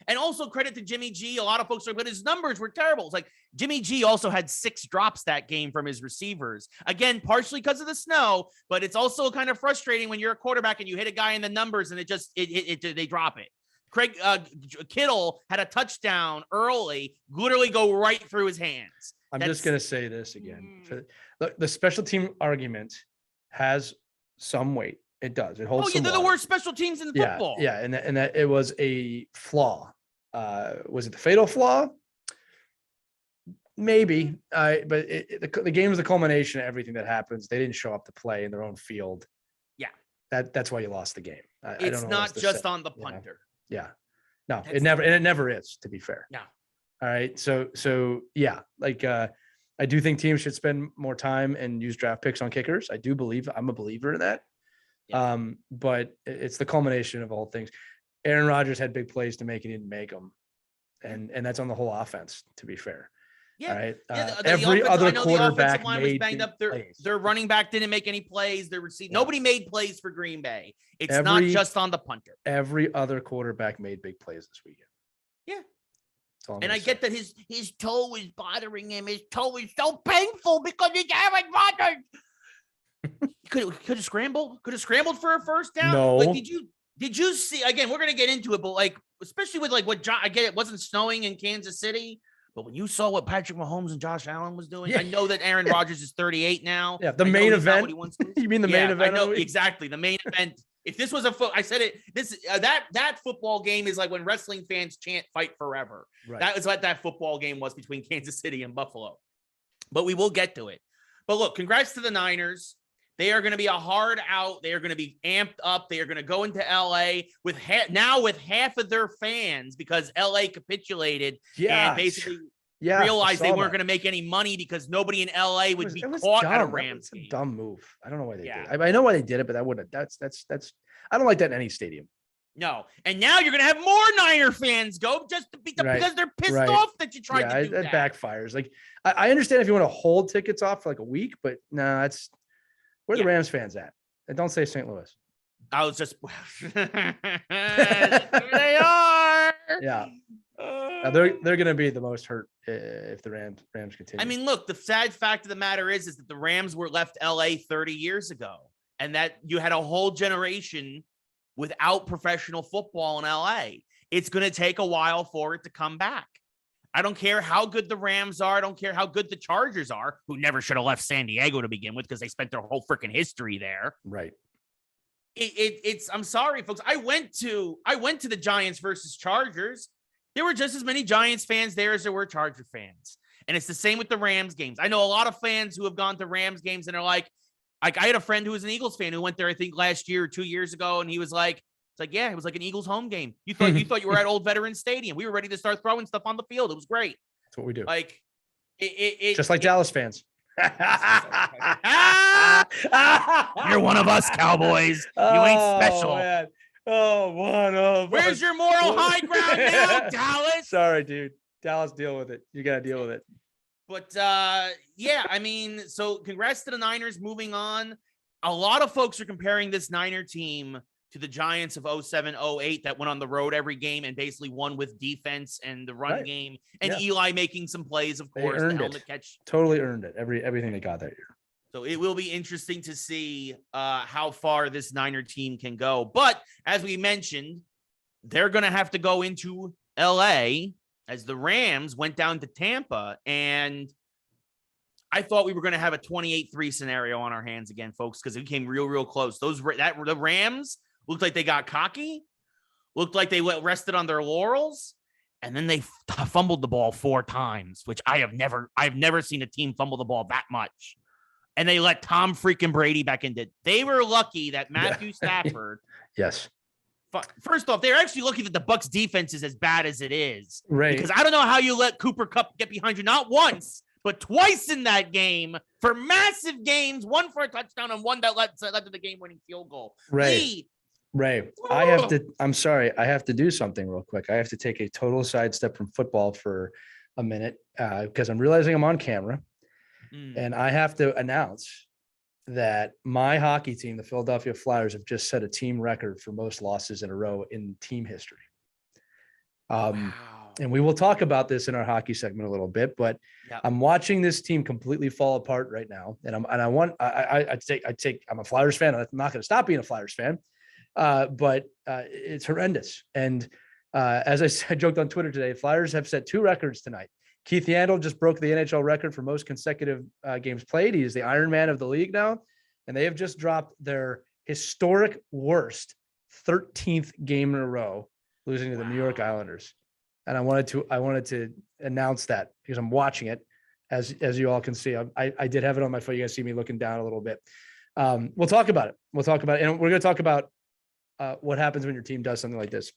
And also credit to Jimmy G. A lot of folks are, but his numbers were terrible. It's like Jimmy G also had 6 drops that game from his receivers. Again, partially because of the snow, but it's also kind of frustrating when you're a quarterback and you hit a guy in the numbers and they drop it. Craig Kittle had a touchdown early, literally go right through his hands. I'm just going to say this again. The special team argument has some weight. It does. It holds. Oh, yeah, they're the worst special teams in football. Yeah, and that it was a flaw. Was it the fatal flaw? Maybe. But the game was the culmination of everything that happens. They didn't show up to play in their own field. Yeah. That's why you lost the game. It's not just on the punter. Yeah. No, it never is, to be fair. No. All right. So yeah, like I do think teams should spend more time and use draft picks on kickers. I'm a believer in that. Yeah. But it's the culmination of all things. Aaron Rodgers had big plays to make, he didn't make them. And that's on the whole offense, to be fair. Yeah. All right. Every other quarterback made banged up. Their running back didn't make any plays. Nobody made plays for Green Bay. It's not just on the punter. Every other quarterback made big plays this weekend. Yeah. And I get that his toe is bothering him. His toe is so painful because he's Aaron Rodgers. Could have scrambled for a first down. No. Like, did you see, again, we're going to get into it, but like, especially with like I get it wasn't snowing in Kansas City, but when you saw what Patrick Mahomes and Josh Allen was doing, I know that Aaron Rodgers is 38 now. Yeah. The main event. You mean the main event? I know exactly. The main event. If this was I said it, that football game is like when wrestling fans chant "Fight Forever." Right. That was what that football game was between Kansas City and Buffalo. But we will get to it. But look, congrats to the Niners. They are going to be a hard out. They are going to be amped up. They are going to go into LA with half of their fans because LA capitulated and basically realized they weren't going to make any money because nobody in LA would be caught at a Rams game. A dumb move. I don't know why they did it. I know why they did it, but I wouldn't. That's. I don't like that in any stadium. No, and now you're going to have more Niner fans go just to because they're pissed off that you tried to do that. It backfires. Like I understand if you want to hold tickets off for like a week, but no, it's. Where are the Rams fans at? And don't say St. Louis. I was just there they are. Yeah. They're going to be the most hurt if the Rams continue. I mean, look, the sad fact of the matter is that the Rams were left LA 30 years ago, and that you had a whole generation without professional football in LA. It's going to take a while for it to come back. I don't care how good the Rams are. I don't care how good the Chargers are, who never should have left San Diego to begin with because they spent their whole freaking history there. Right. I'm sorry, folks. I went to the Giants versus Chargers. There were just as many Giants fans there as there were Charger fans. And it's the same with the Rams games. I know a lot of fans who have gone to Rams games and are like I had a friend who was an Eagles fan who went there, I think last year or 2 years ago. And he was like, it was like an Eagles home game. You thought you were at Old Veterans Stadium. We were ready to start throwing stuff on the field. It was great. That's what we do. Like just like Dallas fans. You're one of us, Cowboys. You ain't special. Man. Oh, one of Where's us. your moral high ground now, Dallas? Sorry, dude. Dallas, deal with it. You got to deal with it. But yeah, I mean, so congrats to the Niners moving on. A lot of folks are comparing this Niner team to the Giants of 07, 08 that went on the road every game and basically won with defense and the run game. And Eli making some plays, of course, the helmet catch. Totally earned it. Everything they got that year. So it will be interesting to see how far this Niner team can go. But as we mentioned, they're going to have to go into LA as the Rams went down to Tampa. And I thought we were going to have a 28-3 scenario on our hands again, folks, because it came real close. The Rams looked like they got cocky, looked like they rested on their laurels, and then they fumbled the ball 4 times, which I've never seen a team fumble the ball that much. And they let Tom freaking Brady back into it. They were lucky that Matthew Stafford. Yes. First off, they're actually lucky that the Bucs defense is as bad as it is. Right. Because I don't know how you let Cooper Kupp get behind you, not once, but twice in that game for massive gains, one for a touchdown and one that led to the game-winning field goal. Right. I'm sorry. I have to do something real quick. I have to take a total sidestep from football for a minute because I'm realizing I'm on camera. And I have to announce that my hockey team, the Philadelphia Flyers, have just set a team record for most losses in a row in team history. And we will talk about this in our hockey segment a little bit, but I'm watching this team completely fall apart right now. And I'm a Flyers fan. I'm not going to stop being a Flyers fan, but it's horrendous. And as I joked on Twitter today, Flyers have set 2 records tonight. Keith Yandle just broke the NHL record for most consecutive games played. He is the Iron Man of the league now, and they have just dropped their historic worst 13th game in a row, losing to the New York Islanders. And I wanted to announce that because I'm watching it, as you all can see. I did have it on my phone. You guys see me looking down a little bit. We'll talk about it. And we're going to talk about what happens when your team does something like this,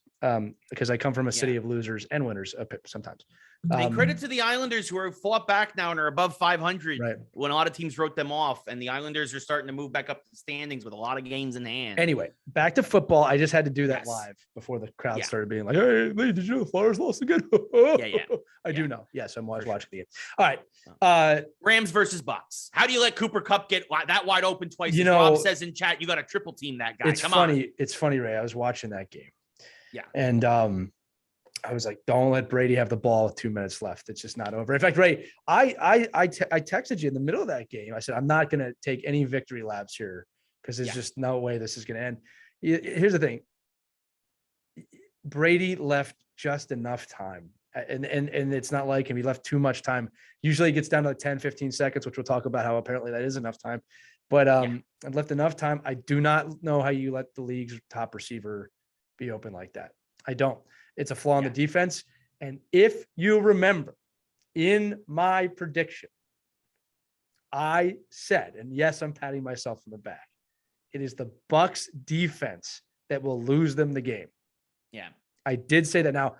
because I come from a city of losers and winners sometimes. And credit to the Islanders who are fought back now and are above 500 when a lot of teams wrote them off, and the Islanders are starting to move back up the standings with a lot of games in hand. Anyway, back to football. I just had to do that live before the crowd started being like, "Hey, did you know the Flyers lost again?" I do know. Yes, I'm watching the game. All right, Rams versus Bucs. How do you let Cooper Kupp get that wide open twice? Rob says in chat, you got to triple team that guy. It's funny, Ray. I was watching that game. Yeah, and I was like, don't let Brady have the ball with 2 minutes left. It's just not over. In fact, Ray, I texted you in the middle of that game. I said, I'm not going to take any victory laps here because there's just no way this is going to end. Here's the thing. Brady left just enough time. And it's not like him. He left too much time. Usually he gets down to like 10, 15 seconds, which we'll talk about how apparently that is enough time. But I left enough time. I do not know how you let the league's top receiver be open like that. I don't. It's a flaw in the defense. And if you remember in my prediction, I said, and yes, I'm patting myself on the back, it is the Bucs defense that will lose them the game. Yeah. I did say that. Now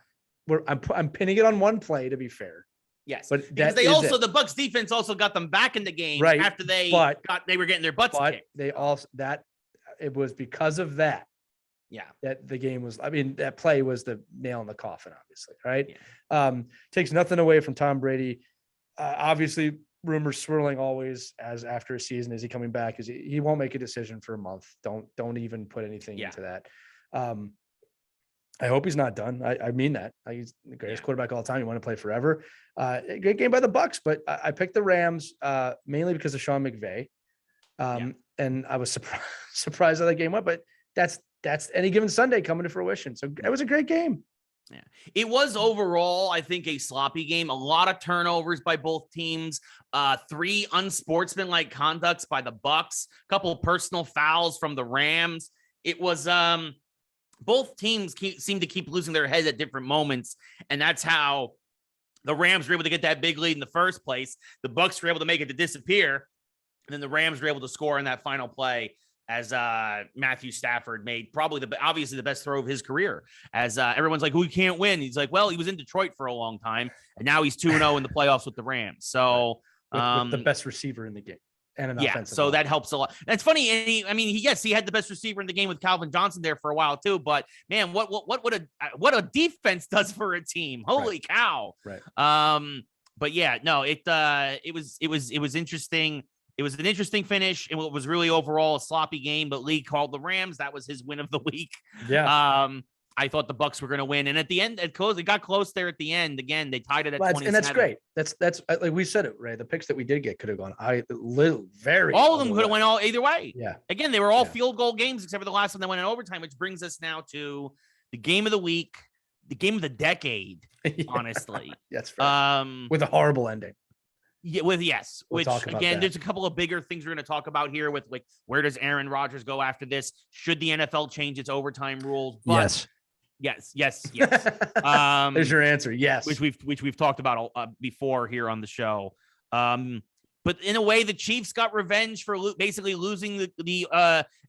I'm pinning it on one play to be fair. Yes. But because the Bucs defense also got them back in the game after they were getting their butts kicked. It was because of that. Yeah, that the game was. I mean, that play was the nail in the coffin, obviously, right? Yeah. Takes nothing away from Tom Brady. Obviously, rumors swirling always as after a season. Is he coming back? He won't make a decision for a month? Don't even put anything into that. I hope he's not done. I mean that. He's the greatest quarterback of all time. You want to play forever. A great game by the Bucs, but I picked the Rams mainly because of Sean McVay. And I was surprised how that game went, but that's any given Sunday coming to fruition. So it was a great game. Yeah, it was overall, I think, a sloppy game. A lot of turnovers by both teams. 3 unsportsmanlike conducts by the Bucs. A couple personal fouls from the Rams. It was both teams seemed to keep losing their heads at different moments, and that's how the Rams were able to get that big lead in the first place. The Bucs were able to make it to disappear, and then the Rams were able to score in that final play as Matthew Stafford made probably obviously the best throw of his career. As everyone's like, "Who can't win?" He's like, "Well, he was in Detroit for a long time, and now he's 2-0 in the playoffs with the Rams." So with the best receiver in the game and an offensive so line. That helps a lot. That's funny. And he had the best receiver in the game with Calvin Johnson there for a while too. But man, what a defense does for a team! Holy cow! Right. But yeah, no, it was interesting. It was an interesting finish, and what was really overall a sloppy game. But Lee called the Rams. That was his win of the week. Yeah. I thought the Bucs were going to win, and at the end, it got close there at the end. Again, they tied it at 27. And that's great. That's like we said it, Ray. The picks that we did get could have gone. All of them could have went all either way. Yeah. Again, they were all field goal games except for the last one that went in overtime, which brings us now to the game of the week, the game of the decade. Honestly, that's fair. With a horrible ending. Yeah, which again, there's a couple of bigger things we're going to talk about here with like where does Aaron Rodgers go after this? Should the NFL change its overtime rules? But yes. There's your answer. Yes, which we've talked about before here on the show. But in a way, the Chiefs got revenge for basically losing the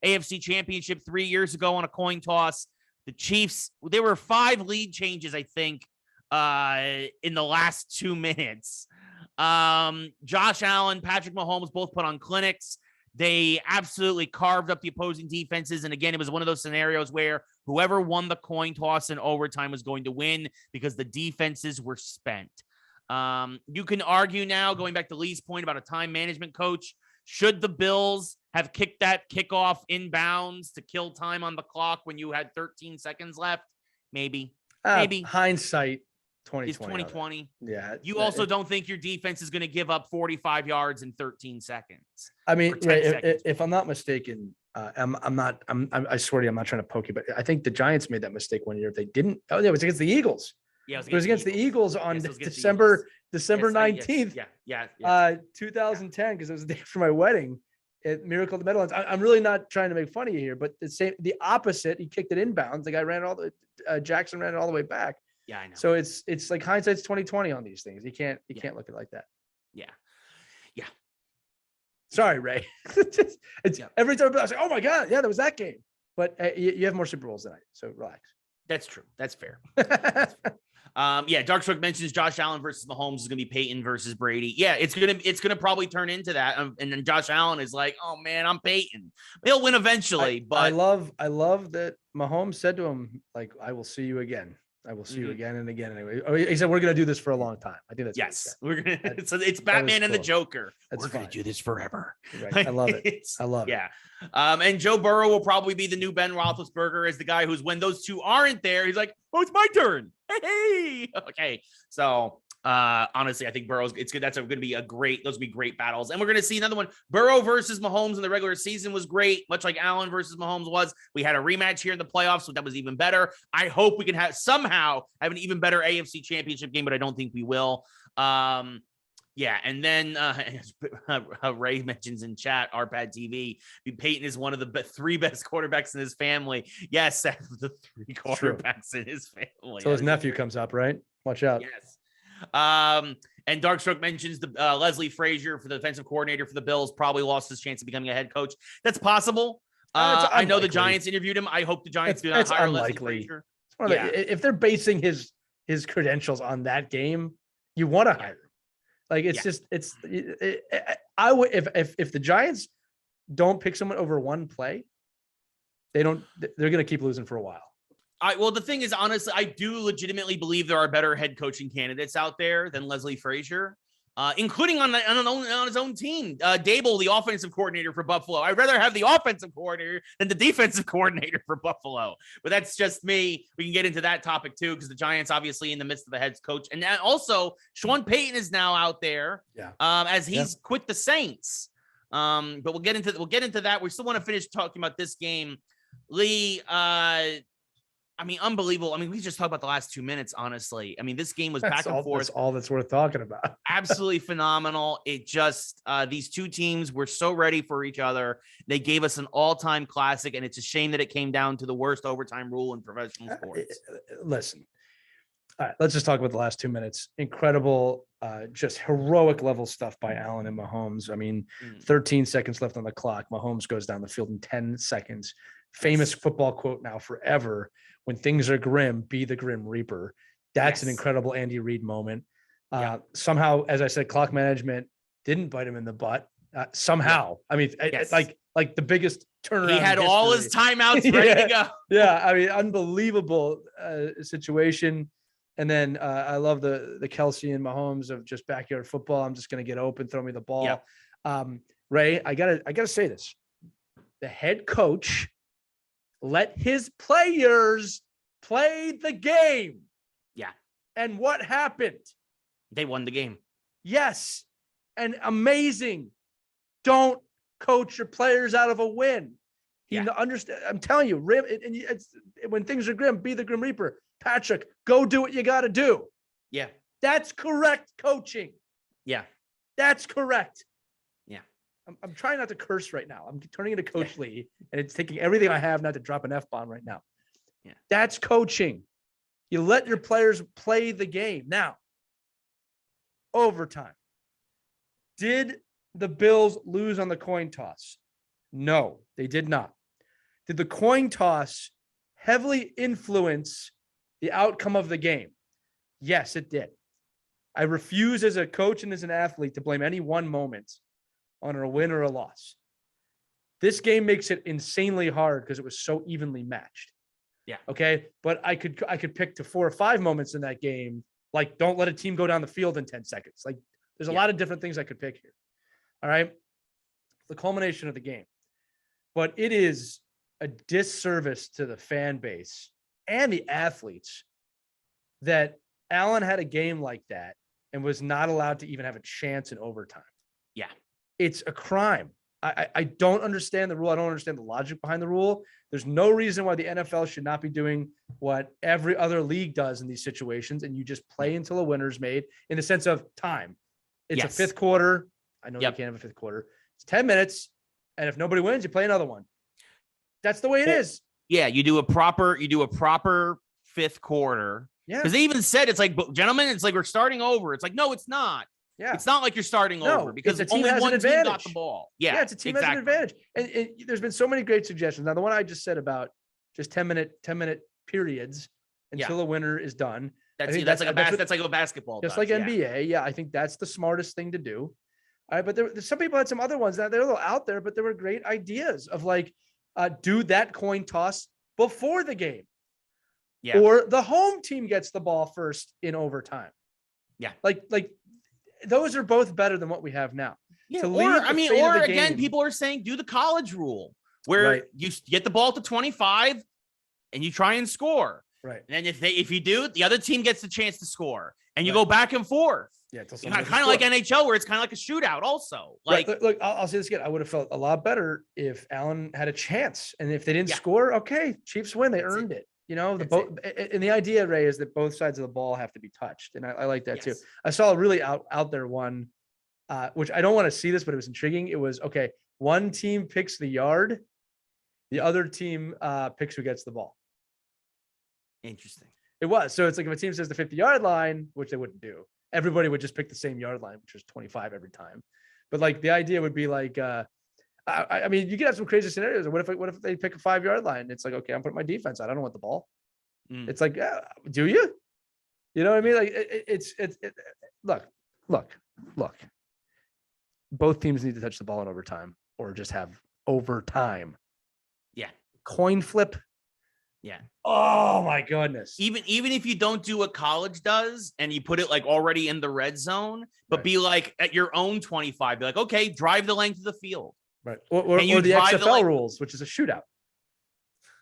AFC Championship 3 years ago on a coin toss. The Chiefs, there were 5 lead changes, I think, in the last 2 minutes. Josh Allen, Patrick Mahomes both put on clinics. They absolutely carved up the opposing defenses. And again, it was one of those scenarios where whoever won the coin toss in overtime was going to win because the defenses were spent. You can argue now, going back to Lee's point about a time management coach, should the Bills have kicked that kickoff inbounds to kill time on the clock when you had 13 seconds left? Maybe. Hindsight. 2020. Yeah. You also don't think your defense is going to give up 45 yards in 13 seconds. I mean, if I'm not mistaken, I swear to you, I'm not trying to poke you, but I think the Giants made that mistake one year. If they didn't, it was against the Eagles. Yeah, it was against the Eagles on December 19th. Yeah. 2010, because it was the day after my wedding at Miracle at the Meadowlands. I'm really not trying to make fun of you here, but the opposite. He kicked it inbounds. The guy Jackson ran it all the way back. Yeah, I know. So it's like hindsight's 2020 on these things. You can't look at it like that. Yeah. Sorry, Ray. Every time I say, "Oh my God, yeah, that was that game." But you have more Super Bowls than I do, so relax. That's true. That's fair. Darkstroke mentions Josh Allen versus Mahomes is going to be Payton versus Brady. Yeah, it's gonna probably turn into that. And then Josh Allen is like, "Oh man, I'm Payton. He'll win eventually." But I love that Mahomes said to him, like, "I will see you again. I will see you again and again." Anyway, he said, "We're going to do this for a long time." I think that's we're going to. So it's Batman and the Joker. We're going to do this forever. Right. I love it. I love it. Yeah. And Joe Burrow will probably be the new Ben Roethlisberger as the guy who's, when those two aren't there, he's like, "Oh, it's my turn." Hey. Okay. So honestly, I think Burrow's it's good. That's going to be those will be great battles. And we're going to see another one. Burrow versus Mahomes in the regular season was great, much like Allen versus Mahomes was. We had a rematch here in the playoffs, so that was even better. I hope we can somehow have an even better AFC Championship game, but I don't think we will. And then Ray mentions in chat, Arpad TV, Peyton is one of the 3 best quarterbacks in his family. Yes, the 3 quarterbacks in his family. So his nephew comes up, right? Watch out. Yes. And Darkstroke mentions the Leslie Frazier for the defensive coordinator for the Bills probably lost his chance of becoming a head coach. That's possible. I know the Giants interviewed him. I hope the Giants do not hire unlikely. Leslie Frazier. If they're basing his credentials on that game, you want to hire him. Like I would if the Giants don't pick someone over one play, they're going to keep losing for a while. Well, the thing is, honestly, I do legitimately believe there are better head coaching candidates out there than Leslie Frazier, including on his own team. Dable, the offensive coordinator for Buffalo. I'd rather have the offensive coordinator than the defensive coordinator for Buffalo. But that's just me. We can get into that topic too, because the Giants obviously in the midst of the head coach, and also Sean Payton is now out there, as he's quit the Saints. But we'll get into that. We still want to finish talking about this game, Lee. I mean, unbelievable. I mean, we just talked about the last 2 minutes, honestly. I mean, this game was back and forth. That's all that's worth talking about. Absolutely phenomenal. It just, these two teams were so ready for each other. They gave us an all-time classic, and it's a shame that it came down to the worst overtime rule in professional sports. Listen, all right, let's just talk about the last 2 minutes. Incredible, just heroic level stuff by Allen and Mahomes. I mean, 13 seconds left on the clock. Mahomes goes down the field in 10 seconds. Famous football quote now forever: "When things are grim, be the grim reaper." That's an incredible Andy Reid moment. Somehow, as I said, clock management didn't bite him in the butt. Somehow, I mean, like the biggest turnaround. He had all his timeouts ready to go. Yeah, I mean, unbelievable situation. And then I love the Kelsey and Mahomes of just backyard football. I'm just going to get open, throw me the ball. Yeah. Ray, I gotta say this. The head coach let his players play the game. Yeah. And what happened? They won the game. Yes. And amazing. Don't coach your players out of a win. I'm telling you, when things are grim, be the Grim Reaper. Patrick, go do what you got to do. Yeah. That's correct coaching. Yeah. That's correct. Yeah. I'm trying not to curse right now. I'm turning into Coach Lee, and it's taking everything I have not to drop an F-bomb right now. Yeah. That's coaching. You let your players play the game. Now, overtime. Did the Bills lose on the coin toss? No, they did not. Did the coin toss heavily influence the outcome of the game? Yes, it did. I refuse as a coach and as an athlete to blame any one moment on a win or a loss. This game makes it insanely hard because it was so evenly matched. Yeah. Okay. But I could pick to 4 or 5 moments in that game. Like, don't let a team go down the field in 10 seconds. Like, there's a lot of different things I could pick here. All right. The culmination of the game. But it is a disservice to the fan base and the athletes that Allen had a game like that and was not allowed to even have a chance in overtime. Yeah. It's a crime. I don't understand the rule. I don't understand the logic behind the rule. There's no reason why the NFL should not be doing what every other league does in these situations. And you just play until a winner's made in the sense of time. It's a fifth quarter. I know you can't have a fifth quarter. It's 10 minutes. And if nobody wins, you play another one. That's the way it is. Yeah. You do a proper fifth quarter. Yeah. Because they even said, it's like, gentlemen, it's like we're starting over. It's like, no, it's not. Yeah. It's not like you're starting over because only one team got the ball. Yeah, it's a team has an advantage. And there's been so many great suggestions. Now, the one I just said about just 10-minute periods until a winner is done. That's like a basketball. Just like NBA. Yeah, I think that's the smartest thing to do. All right, but there's some people had some other ones that they're a little out there, but there were great ideas of like, do that coin toss before the game. Yeah. Or the home team gets the ball first in overtime. Yeah. Like those are both better than what we have now. Yeah. Or again, people are saying do the college rule where you get the ball to 25 and you try and score. Right. And then if you do, the other team gets the chance to score and you go back and forth. Yeah. Kind of like NHL where it's kind of like a shootout also. Like, look, I'll say this again. I would have felt a lot better if Allen had a chance. And if they didn't score, okay, Chiefs win. They earned it. You know, and the idea, Ray, is that both sides of the ball have to be touched. And I like that too. I saw a really out there one, which I don't want to see this, but it was intriguing. It was, okay, one team picks the yard. The other team picks who gets the ball. Interesting. It was. So it's like if a team says the 50-yard line, which they wouldn't do, everybody would just pick the same yard line, which was 25 every time. But like the idea would be like, I mean, you could have some crazy scenarios. What if they pick a 5-yard line? It's like, okay, I'm putting my defense out. I don't want the ball. It's like, do you? You know what I mean? Like look. Both teams need to touch the ball in overtime or just have overtime. Yeah. Coin flip. Yeah. Oh my goodness. Even if you don't do what college does and you put it like already in the red zone, but be like at your own 25, be like, okay, drive the length of the field. Right. Or the XFL rules, which is a shootout.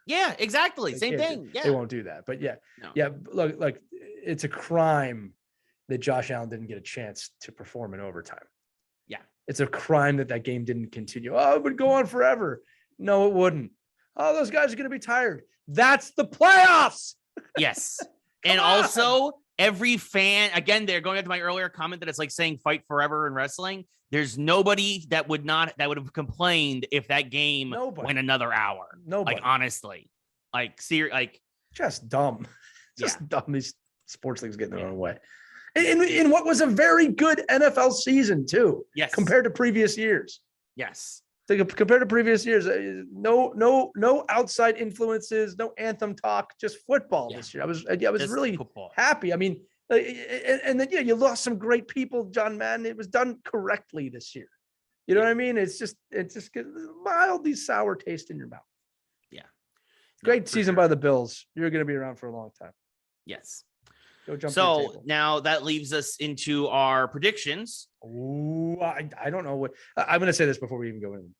Yeah, exactly. Same thing. Yeah. They won't do that. But look, it's a crime that Josh Allen didn't get a chance to perform in overtime. Yeah. It's a crime that game didn't continue. Oh, it would go on forever. No, it wouldn't. Oh, those guys are going to be tired. That's the playoffs. Yes. And also every fan, again, they're going into my earlier comment that it's like saying fight forever in wrestling. There's nobody that would have complained if that game went another hour. Nobody. Like, honestly, just dumb. Just dumb. These sports leagues getting their own way. In what was a very good NFL season too. Yes. Compared to previous years. Yes. Compared to previous years, no outside influences, no anthem talk, just football this year. I was really happy. I mean, and then you lost some great people, John Madden. It was done correctly this year. You know what I mean? It's just mildly sour taste in your mouth. Yeah. Great season by the Bills. You're going to be around for a long time. Yes. Go jump. So now that leaves us into our predictions. Ooh, I don't know what I'm going to say this before we even go in.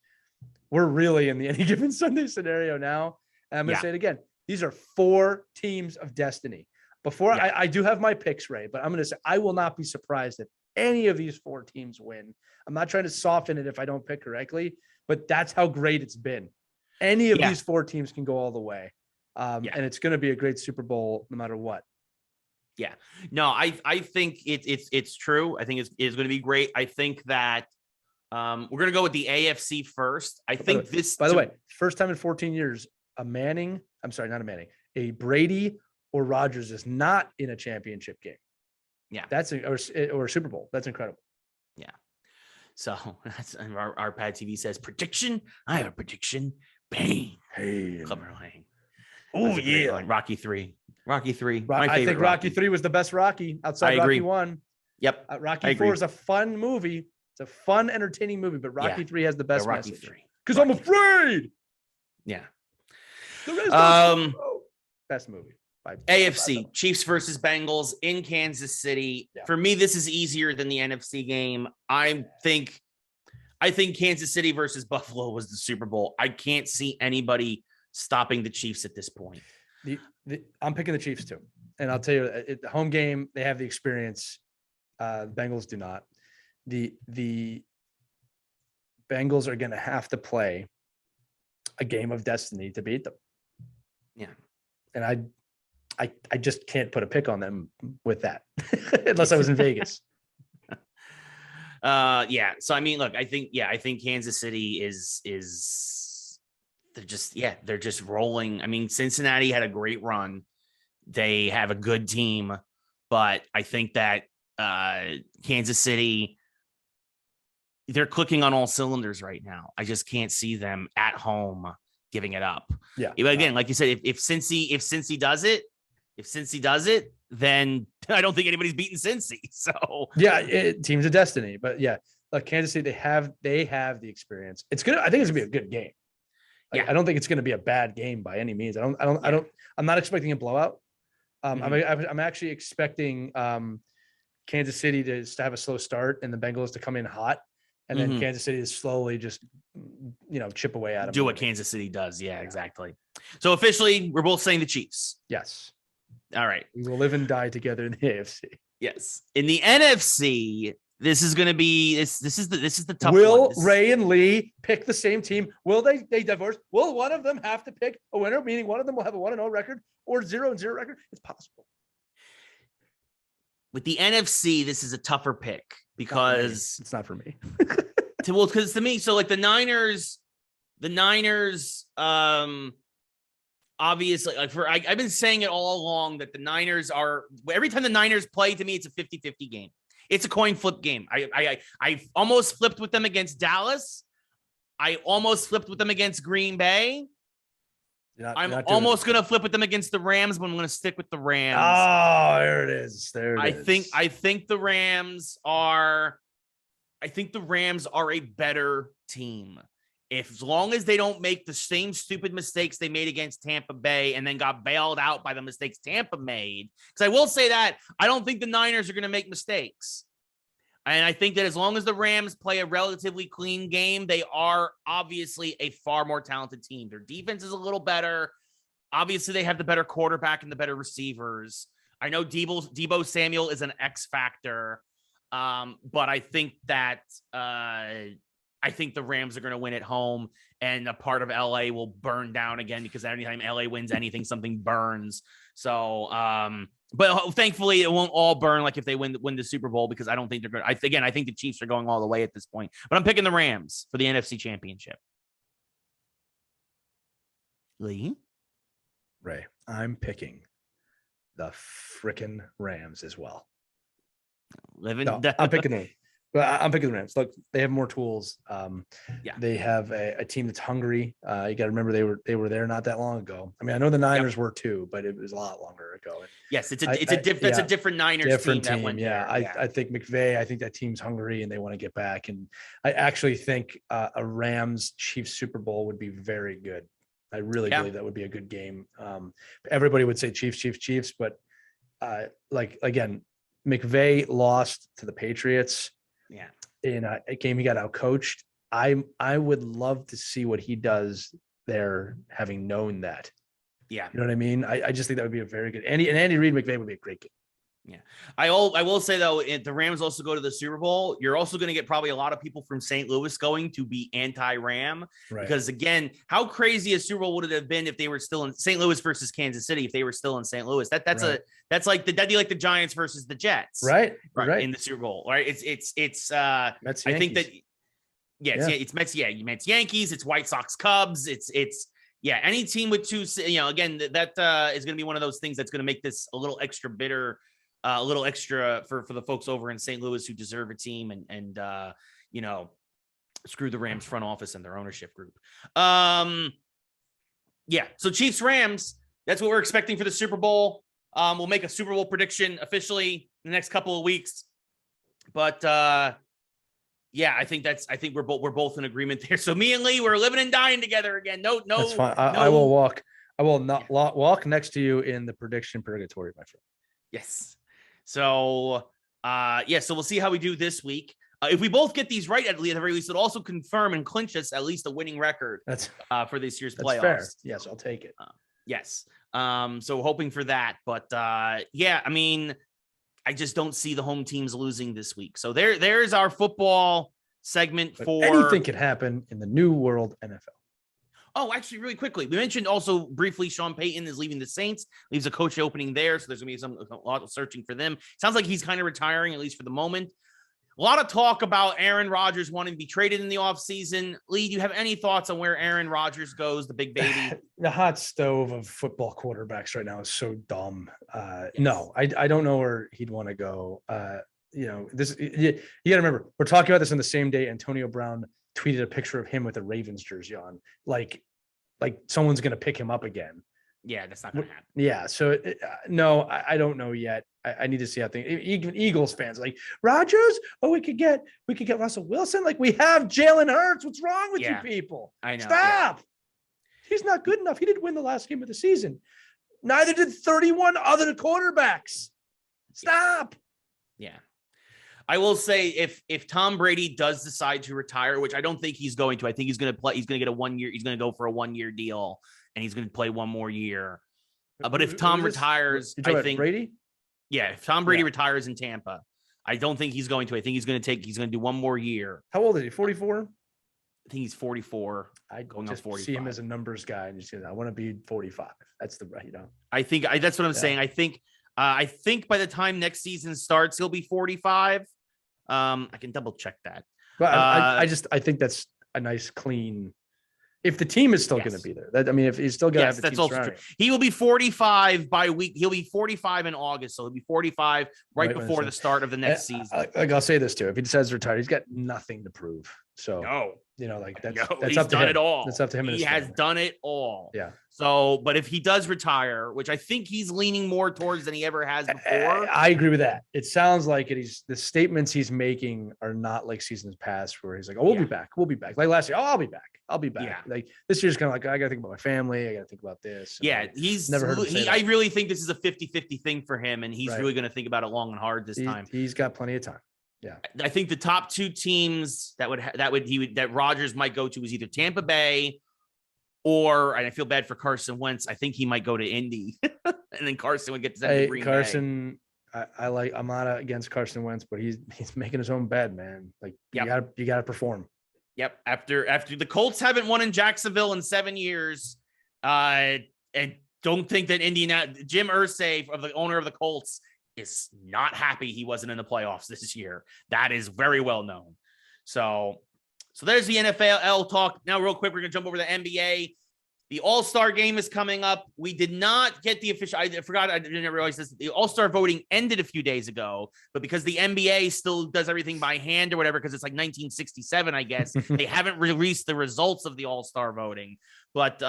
We're really in the any given Sunday scenario now. And I'm going to say it again. These are 4 teams of destiny. Before I do have my picks, Ray, but I'm going to say I will not be surprised if any of these 4 teams win. I'm not trying to soften it if I don't pick correctly, but that's how great it's been. Any of these 4 teams can go all the way. And it's going to be a great Super Bowl no matter what. Yeah, no, I think it's true. I think it's going to be great. I think that we're going to go with the AFC first. I think by the way, first time in 14 years, a Brady or Rodgers is not in a championship game. Yeah, that's or a Super Bowl. That's incredible. Yeah. So that's our Pad TV says prediction. I have a prediction. Bang. Hey. Clubber Lang. Oh yeah. One. Rocky 3. Rocky 3. I think Rocky 3 was the best Rocky outside Rocky 1. Yep. Rocky 4 is a fun movie. It's a fun, entertaining movie, but Rocky 3 has the best message. Because I'm afraid. Yeah. Best movie. AFC Chiefs versus Bengals in Kansas City. Yeah. For me, this is easier than the NFC game. I think Kansas City versus Buffalo was the Super Bowl. I can't see anybody stopping the Chiefs at this point. I'm picking the Chiefs too. And I'll tell you, the home game, they have the experience. The Bengals do not. The Bengals are going to have to play a game of destiny to beat them. Yeah. And I just can't put a pick on them with that unless I was in Vegas. Yeah. So, I mean, look, I think Kansas City they're just rolling. I mean, Cincinnati had a great run. They have a good team, but I think that Kansas City, they're clicking on all cylinders right now. I just can't see them at home giving it up. Yeah. But again, like you said, if Cincy does it, then I don't think anybody's beating Cincy. So yeah, teams of destiny. But yeah, like Kansas City, they have the experience. It's good. I think it's gonna be a good game. I don't think it's gonna be a bad game by any means. I'm not expecting a blowout. I'm actually expecting Kansas City to have a slow start and the Bengals to come in hot, and then Kansas City to slowly just chip away at them. Do what Kansas City does. Yeah, exactly. So officially, we're both saying the Chiefs. Yes. All right. We will live and die together in the AFC. Yes. In the NFC, this is going to be this is the tough one. Will Ray and Lee pick the same team? Will they divorce? Will one of them have to pick a winner, meaning one of them will have a 1-0 record or 0-0 record? It's possible. With the NFC, this is a tougher pick because it's not for me. Because to me, so like the Niners, obviously, like I've been saying it all along that the Niners are, every time the Niners play, to me, it's a 50-50 game. It's a coin flip game. I almost flipped with them against Dallas. I almost flipped with them against Green Bay. I'm almost going to flip with them against the Rams, but I'm going to stick with the Rams. Oh, there it is. I think the Rams are a better team. As long as they don't make the same stupid mistakes they made against Tampa Bay and then got bailed out by the mistakes Tampa made. Because I will say that I don't think the Niners are going to make mistakes. And I think that as long as the Rams play a relatively clean game, they are obviously a far more talented team. Their defense is a little better. Obviously, they have the better quarterback and the better receivers. I know Deebo Samuel is an X factor, but I think that I think the Rams are going to win at home, and a part of LA will burn down again because anytime LA wins anything, something burns. So, but thankfully it won't all burn like if they win the Super Bowl, because I don't think they're going to. I think the Chiefs are going all the way at this point, but I'm picking the Rams for the NFC Championship. Lee? Ray, I'm picking the frickin' Rams as well. I'm picking them. But I'm picking the Rams. Look, they have more tools. They have a team that's hungry. You got to remember they were there not that long ago. I mean, I know the Niners were too, but it was a lot longer ago. Yes, it's a different Niners team that went there. I think McVay. I think that team's hungry and they want to get back. And I actually think a Rams Chiefs Super Bowl would be very good. I really believe that would be a good game. Everybody would say Chiefs, but like again, McVay lost to the Patriots. Yeah. In a game he got out coached. I would love to see what he does there, having known that. Yeah. You know what I mean? I just think that would be a very good Andy Reid McVay would be a great game. Yeah. I will say though, if the Rams also go to the Super Bowl, you're also going to get probably a lot of people from St. Louis going to be anti-Ram, right? Because again, how crazy a Super Bowl would it have been if they were still in St. Louis versus Kansas City, if they were still in St. Louis? That'd be like the Giants versus the Jets. Right. In the Super Bowl. Right. It's Mets, I think that it's Mets, Mets, Yankees, it's White Sox, Cubs, it's any team with two, again, that is going to be one of those things that's going to make this a little extra bitter, a little extra for the folks over in St. Louis who deserve a team and screw the Rams front office and their ownership group. So Chiefs Rams, that's what we're expecting for the Super Bowl. We'll make a Super Bowl prediction officially in the next couple of weeks, but I think we're both in agreement there. So me and Lee, we're living and dying together again. No, that's fine. I will walk. I will not walk next to you in the prediction purgatory, my friend. Yes. So, so we'll see how we do this week. If we both get these right, at the very least, it'll also confirm and clinch us at least a winning record for this year's playoffs. Fair. Yes, I'll take it. Yes. So hoping for that. But I mean, I just don't see the home teams losing this week. So there's our football segment for anything could happen in the new world NFL. Oh, actually, really quickly, we mentioned also briefly Sean Payton is leaving the Saints, leaves a coach opening there. So there's going to be a lot of searching for them. Sounds like he's kind of retiring, at least for the moment. A lot of talk about Aaron Rodgers wanting to be traded in the offseason. Lee, do you have any thoughts on where Aaron Rodgers goes, the big baby? The hot stove of football quarterbacks right now is so dumb. No, I don't know where he'd want to go. You got to remember, we're talking about this on the same day Antonio Brown tweeted a picture of him with a Ravens jersey on, like someone's going to pick him up again. Yeah, that's not going to happen. Yeah. So no, I don't know yet. I need to see how things, even Eagles fans like Rodgers. Oh, we could get Russell Wilson. Like we have Jalen Hurts. What's wrong with you people? I know. Stop. Yeah. He's not good enough. He didn't win the last game of the season. Neither did 31 other quarterbacks. Stop. Yeah. I will say if Tom Brady does decide to retire, which I don't think he's going to, I think he's going to play. He's going to get he's going to go for a 1-year deal and he's going to play one more year. But if Tom retires, I think Brady. Yeah. If Tom Brady retires in Tampa, I don't think he's going to. I think he's going to do one more year. How old is he? 44? I think he's 44. I just see him as a numbers guy and just I want to be 45. That's the right, I think that's what I'm saying. I think by the time next season starts, he'll be 45. I can double check that. But I think that's a nice clean. If the team is still going to be there, if he's still going to have the that's team also true. He will be 45 by week. He'll be 45 in August, so he'll be 45 right before the start of the next season. I'll say this too: if he decides to retire, he's got nothing to prove. So that's up to him. It all. That's up to him. He has done it all. Yeah. So, but if he does retire, which I think he's leaning more towards than he ever has before, I agree with that. It sounds like the statements he's making are not like seasons past, where he's like, "Oh, we'll be back. We'll be back." Like last year, "Oh, I'll be back. I'll be back." Yeah. Like this year's kind of like, I got to think about my family. I got to think about this. Yeah, he's never heard him say that. I really think this is a 50-50 thing for him, and he's really going to think about it long and hard this time. He's got plenty of time. Yeah, I think the top two teams that Rodgers might go to is either Tampa Bay or, and I feel bad for Carson Wentz, I think he might go to Indy, and then Carson would get to send Green Carson. Bay. I'm not against Carson Wentz, but he's making his own bed, man. Like you got to perform. Yep. After the Colts haven't won in Jacksonville in 7 years, and don't think that Jim Irsay, the owner of the Colts, is not happy he wasn't in the playoffs this year. That is very well known. So there's the NFL talk. Now, real quick, we're going to jump over to the NBA. The All-Star game is coming up. We did not get the official. I forgot. I didn't realize this. The All-Star voting ended a few days ago, but because the NBA still does everything by hand or whatever, because it's like 1967, I guess, they haven't released the results of the All-Star voting. But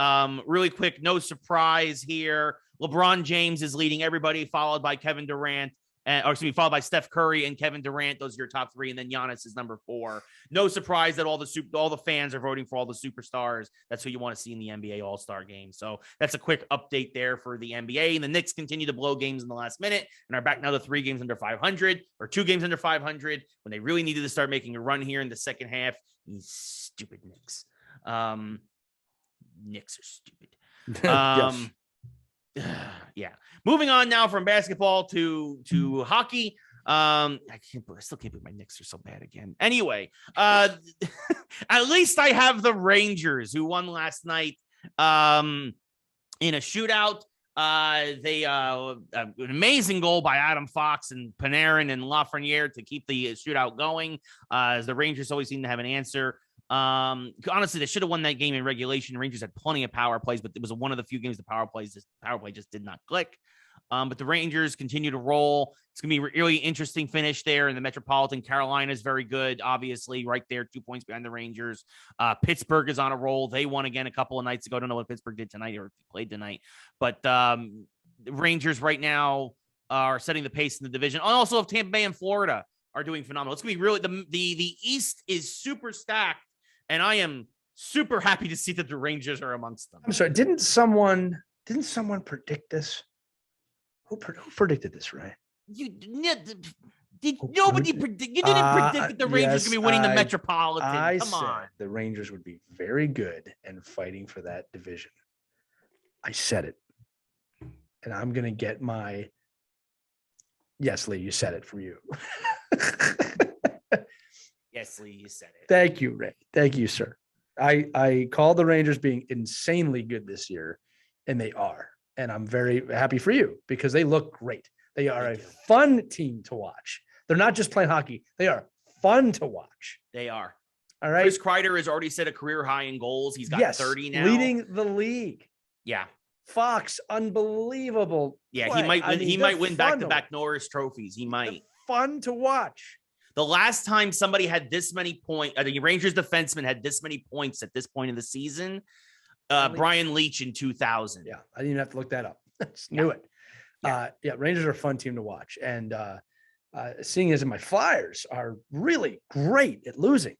really quick, no surprise here. LeBron James is leading everybody, followed by Kevin Durant, or excuse me, followed by Steph Curry and Kevin Durant. Those are your top 3, and then Giannis is number 4. No surprise that all the fans are voting for all the superstars. That's who you want to see in the NBA All-Star game. So that's a quick update there for the NBA. And the Knicks continue to blow games in the last minute and are back now to 3 games under 500 or 2 games under 500 when they really needed to start making a run here in the second half. These stupid Knicks. Knicks are stupid. Yeah. Moving on now from basketball to hockey. I still can't believe my Knicks are so bad again. Anyway, at least I have the Rangers who won last night in a shootout. An amazing goal by Adam Fox and Panarin and Lafreniere to keep the shootout going. As the Rangers always seem to have an answer. Honestly, they should have won that game in regulation. Rangers had plenty of power plays, but it was one of the few games the power play just did not click. But the Rangers continue to roll. It's going to be a really interesting finish there in the Metropolitan. Carolina is very good, obviously, right there, 2 points behind the Rangers. Pittsburgh is on a roll. They won again a couple of nights ago. I don't know what Pittsburgh did tonight or if they played tonight. But the Rangers right now are setting the pace in the division. Also, if Tampa Bay and Florida are doing phenomenal. It's going to be really the East is super stacked, and I am super happy to see that the Rangers are amongst them. I'm sorry, didn't someone predict this? Who predicted this, right? Nobody predict. You didn't predict that the Rangers going to be winning the Metropolitan. Come on. The Rangers would be very good and fighting for that division. I said it. And I'm going to get my yes, Lee, you said it from you. Yes, Lee, you said it. Thank you, Ray. Thank you, sir. I call the Rangers being insanely good this year, and they are. And I'm very happy for you because they look great. They are a fun team to watch. They're not just playing hockey. They are fun to watch. They are. All right. Chris Kreider has already set a career high in goals. He's got 30 now. Leading the league. Yeah. Fox, unbelievable. Yeah, play. He might win back-to-back Norris trophies. He might. They're fun to watch. The last time somebody had this many points, the Rangers defenseman had this many points at this point in the season, Brian Leach in 2000. Yeah, I didn't even have to look that up. Just knew it. Yeah, Rangers are a fun team to watch. And seeing as my Flyers are really great at losing,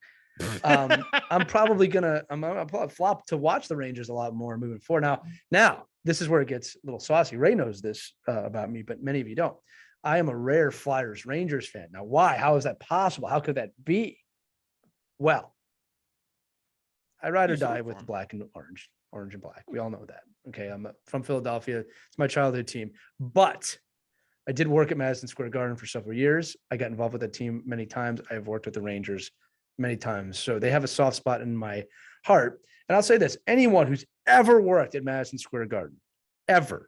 I'm probably gonna flop to watch the Rangers a lot more moving forward. Now this is where it gets a little saucy. Ray knows this about me, but many of you don't. I am a rare Flyers Rangers fan. Now, why? How is that possible? How could that be? Well, I ride or die with black and orange and black. We all know that. Okay, I'm from Philadelphia. It's my childhood team. But I did work at Madison Square Garden for several years. I got involved with that team many times. I have worked with the Rangers many times. So they have a soft spot in my heart. And I'll say this, anyone who's ever worked at Madison Square Garden, ever,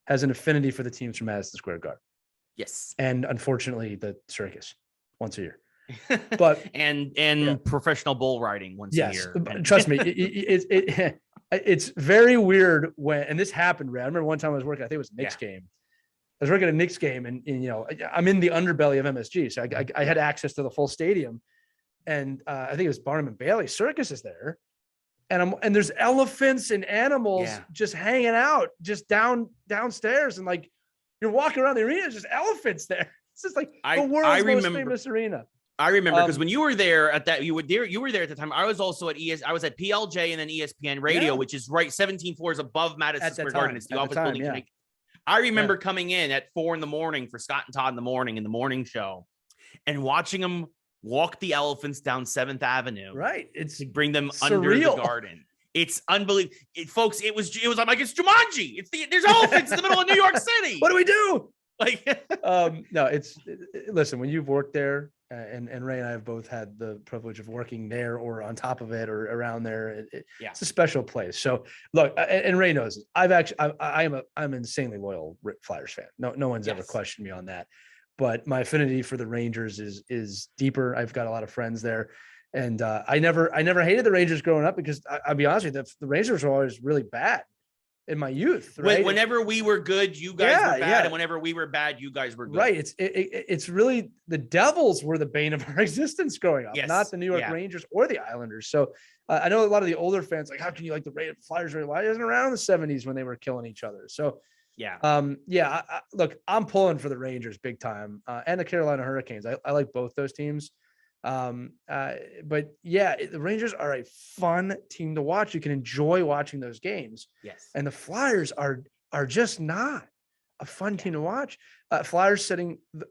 has an affinity for the teams from Madison Square Garden. Yes. And unfortunately, the circus once a year. But and professional bull riding once a year. Trust me, it's very weird when, and this happened, Ray. I remember one time I was working, I think it was a Knicks game. I was working at a Knicks game and I'm in the underbelly of MSG. So I had access to the full stadium. And I think it was Barnum and Bailey Circus is there. And there's elephants and animals just hanging out just downstairs. And like, you're walking around the arena, there's just elephants there. It's just like the world's most famous arena. I remember because when you were there at that, you were there at the time. I was also at I was at PLJ and then ESPN Radio, which is right 17 floors above Madison Square Garden. It's the office building. I remember coming in at 4 a.m. for Scott and Todd in the morning show, and watching them walk the elephants down 7th Avenue. Right. It's to bring them surreal. Under the garden. It's unbelievable. Folks, it was like it's Jumanji. There's elephants in the middle of New York City. What do we do? Like no, listen, when you've worked there, and Ray and I have both had the privilege of working there or on top of it or around there. It's a special place. So look, and Ray knows this. I'm an insanely loyal Flyers fan. No one's ever questioned me on that. But my affinity for the Rangers is deeper. I've got a lot of friends there, and I never hated the Rangers growing up because I'll be honest with you, the Rangers were always really bad in my youth. Right? Whenever we were good, you guys were bad, and whenever we were bad, you guys were good. Right. It's really the Devils were the bane of our existence growing up, not the New York Rangers or the Islanders. So I know a lot of the older fans like, how can you like the Flyers? Why isn't around in the 70s when they were killing each other? So Look, I'm pulling for the Rangers big time, and the Carolina Hurricanes. I like both those teams. But yeah, the Rangers are a fun team to watch. You can enjoy watching those games. Yes. And the Flyers are just not a fun team to watch. Flyers setting the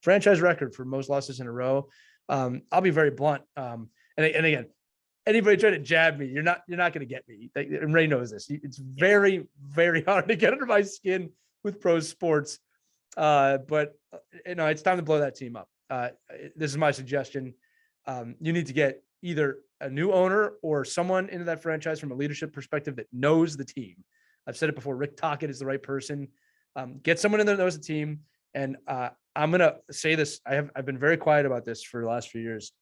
franchise record for most losses in a row. I'll be very blunt. And again, anybody trying to jab me, you're not going to get me. And Ray knows this. It's very, very hard to get under my skin with pro sports. But it's time to blow that team up. This is my suggestion. You need to get either a new owner or someone into that franchise from a leadership perspective that knows the team. I've said it before. Rick Tocchet is the right person. Get someone in there that knows the team. And I'm going to say this. I've been very quiet about this for the last few years.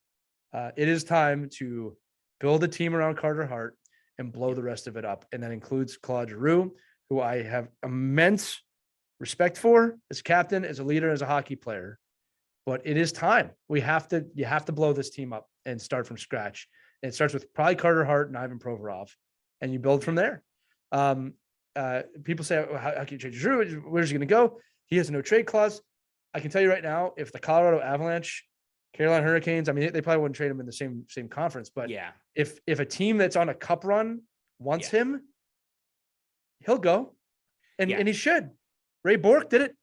It is time to build a team around Carter Hart and blow the rest of it up. And that includes Claude Giroux, who I have immense respect for as captain, as a leader, as a hockey player. But it is time. You have to blow this team up and start from scratch. And it starts with probably Carter Hart and Ivan Provorov, and you build from there. People say, how can you change Giroux? Where's he going to go? He has a no trade clause. I can tell you right now, if the Colorado Avalanche, Carolina Hurricanes, I mean, they probably wouldn't trade him in the same conference. But if a team that's on a cup run wants him, he'll go, and he should. Ray Bourque did it.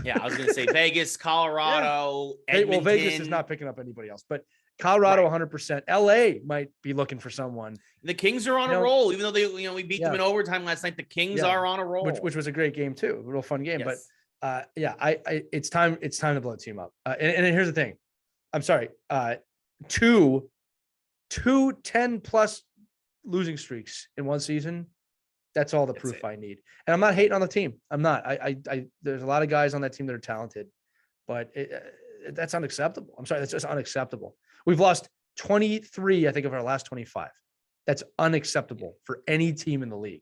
Yeah, I was going to say Vegas, Colorado, Edmonton. Well, Vegas is not picking up anybody else, but Colorado 100%. LA might be looking for someone. The Kings are on a roll, even though we beat them in overtime last night. The Kings are on a roll, which was a great game too, a real fun game. Yes. But it's time to blow the team up. And here's the thing, I'm sorry, two 10+ losing streaks in one season. That's all the proof I need. And I'm not hating on the team. I'm not. There's a lot of guys on that team that are talented, but that's unacceptable. I'm sorry. That's just unacceptable. We've lost 23, I think, of our last 25. That's unacceptable for any team in the league.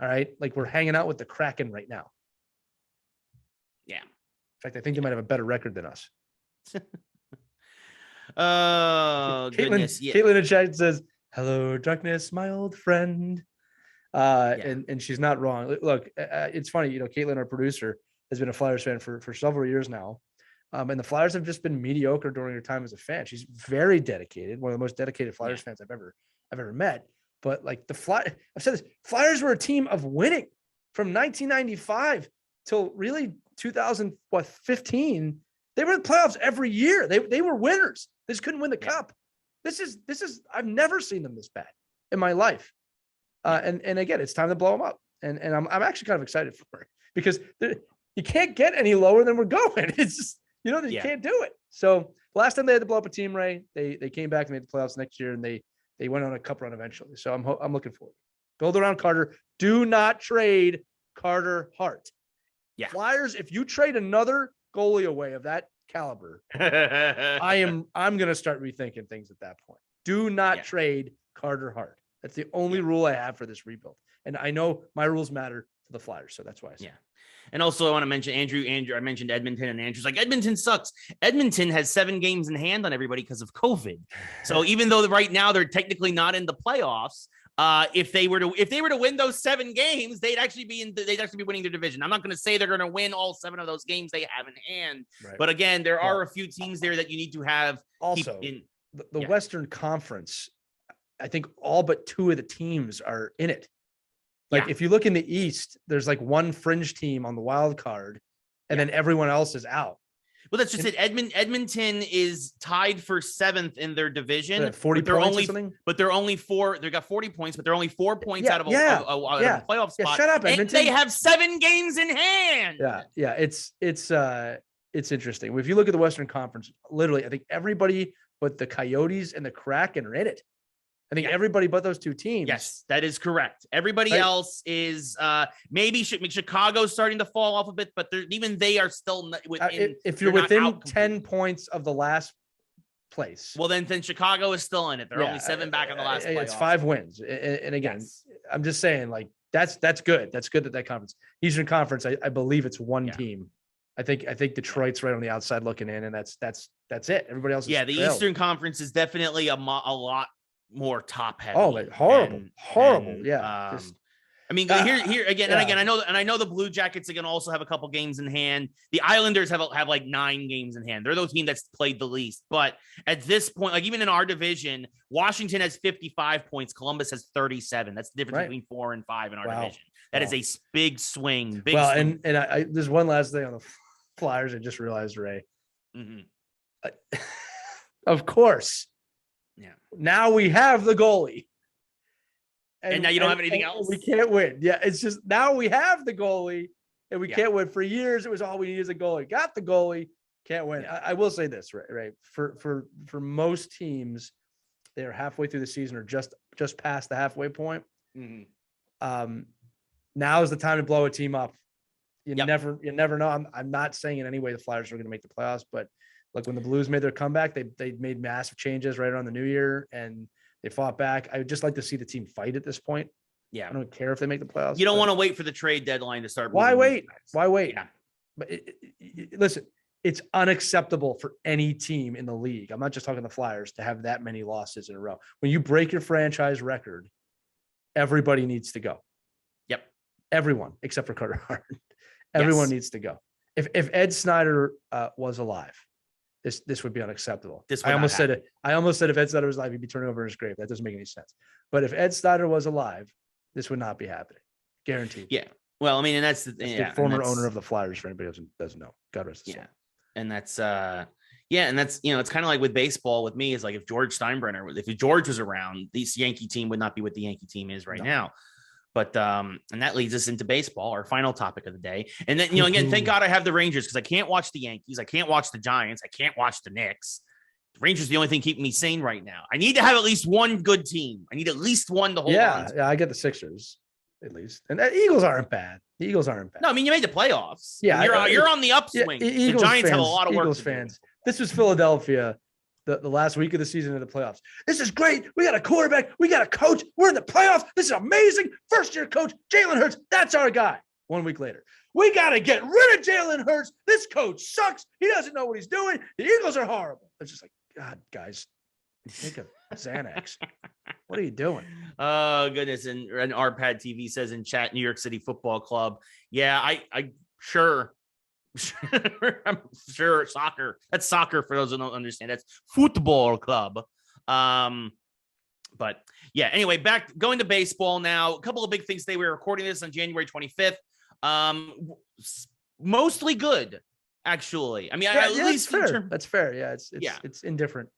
All right. Like, we're hanging out with the Kraken right now. Yeah. In fact, I think they might have a better record than us. Goodness. Caitlin in chat says, "Hello, darkness, my old friend." And she's not wrong. Look, it's funny, Caitlin, our producer, has been a Flyers fan for several years now. And the Flyers have just been mediocre during her time as a fan. She's very dedicated, one of the most dedicated Flyers fans I've ever met. But like I've said this, Flyers were a team of winning from 1995 till really 2015. They were in the playoffs every year. They were winners. They just couldn't win the cup. This is I've never seen them this bad in my life. And again, it's time to blow them up. And I'm actually kind of excited for it because you can't get any lower than we're going. It's just, you can't do it. So last time they had to blow up a team, Ray, they came back and made the playoffs next year, and they went on a cup run eventually. So I'm looking forward. Build around Carter. Do not trade Carter Hart. Yeah. Flyers, if you trade another goalie away of that caliber, I'm going to start rethinking things at that point. Do not trade Carter Hart. That's the only rule I have for this rebuild. And I know my rules matter to the Flyers. So that's why I say. Yeah. And also I want to mention Andrew, I mentioned Edmonton, and Andrew's like, Edmonton sucks. Edmonton has 7 games in hand on everybody because of COVID. So even though right now they're technically not in the playoffs, if they were to win those 7 games, they'd actually be winning their division. I'm not going to say they're going to win all 7 of those games they have in hand. Right. But again, there are a few teams there that you need to have. Also, the Western Conference, I think all but 2 of the teams are in it. Like if you look in the East, there's like 1 fringe team on the wild card, and then everyone else is out. Well, that's just it. Edmonton is tied for 7th in their division. 40 points or something? But they're only 4. They got 40 points, but they're only 4 points out of a playoff spot. Yeah, shut up, Edmonton. And they have 7 games in hand. Yeah. It's interesting. If you look at the Western Conference, literally, I think everybody but the Coyotes and the Kraken are in it. I think everybody but those 2 teams. Yes, that is correct. Everybody else is maybe Chicago's starting to fall off a bit, but even they are still within. If you're within 10 points of the last place, well, then Chicago is still in it. They're only 7 back in the last. It's 5 wins, and again, I'm just saying, like that's good. That's good that conference, Eastern Conference. I believe it's 1 team. I think Detroit's right on the outside looking in, and that's it. Everybody else. The Eastern Conference is definitely a lot more top heavy. Oh, like horrible. I mean, here again, and again, I know the Blue Jackets are going to also have a couple games in hand. The Islanders have like 9 games in hand. They're the team that's played the least. But at this point, like even in our division, Washington has 55 points. Columbus has 37. That's the difference between 4 and 5 in our division. That is a big swing. And I there's one last thing on the Flyers. I just realized, Ray. Mm-hmm. Of course. Yeah. Now we have the goalie. And now you don't have anything else. We can't win. Yeah, it's just now we have the goalie and we can't win. For years, it was all we need is a goalie. Got the goalie, can't win. Yeah. I will say this, right? For most teams, they're halfway through the season or just past the halfway point. Mm-hmm. Now is the time to blow a team up. You never know. I'm not saying in any way the Flyers are going to make the playoffs, but like when the Blues made their comeback, they made massive changes right around the new year and they fought back. I would just like to see the team fight at this point. Yeah. I don't care if they make the playoffs. You don't want to wait for the trade deadline to start. Why wait? Why wait? Yeah. But listen, it's unacceptable for any team in the league. I'm not just talking the Flyers to have that many losses in a row. When you break your franchise record, everybody needs to go. Yep. Everyone except for Carter Hart. Everyone needs to go. If Ed Snyder was alive, this would be unacceptable. I almost said if Ed Snyder was alive, he'd be turning over in his grave. That doesn't make any sense. But if Ed Snyder was alive, this would not be happening. Guaranteed. Yeah. Well, I mean, and that's the former owner of the Flyers, for anybody who doesn't know. God rest his soul. And that's and that's it's kind of like with baseball with me is like if George Steinbrenner, if George was around, this Yankee team would not be what the Yankee team is right now. But and that leads us into baseball, our final topic of the day. And then again, thank God I have the Rangers because I can't watch the Yankees, I can't watch the Giants, I can't watch the Knicks. The Rangers are the only thing keeping me sane right now. I need to have at least one good team. I need at least one to hold on to. Yeah, I get the Sixers at least, and the Eagles aren't bad. No, I mean you made the playoffs. Yeah, you're on the upswing. The Giants fans, have a lot of work. Eagles fans. This was Philadelphia. The last week of the season in the playoffs. This is great. We got a quarterback. We got a coach. We're in the playoffs. This is amazing. First-year coach, Jalen Hurts. That's our guy. 1 week later. We got to get rid of Jalen Hurts. This coach sucks. He doesn't know what he's doing. The Eagles are horrible. It's just like, God, guys, take a Xanax. What are you doing? Oh, goodness. And Arpad TV says in chat, New York City Football Club. Yeah, I sure. I'm sure soccer. That's soccer for those who don't understand. That's football club. But yeah, anyway, going to baseball now. A couple of big things today. We were recording this on January 25th. Mostly good, actually. I mean, at least that's fair. Yeah, it's indifferent.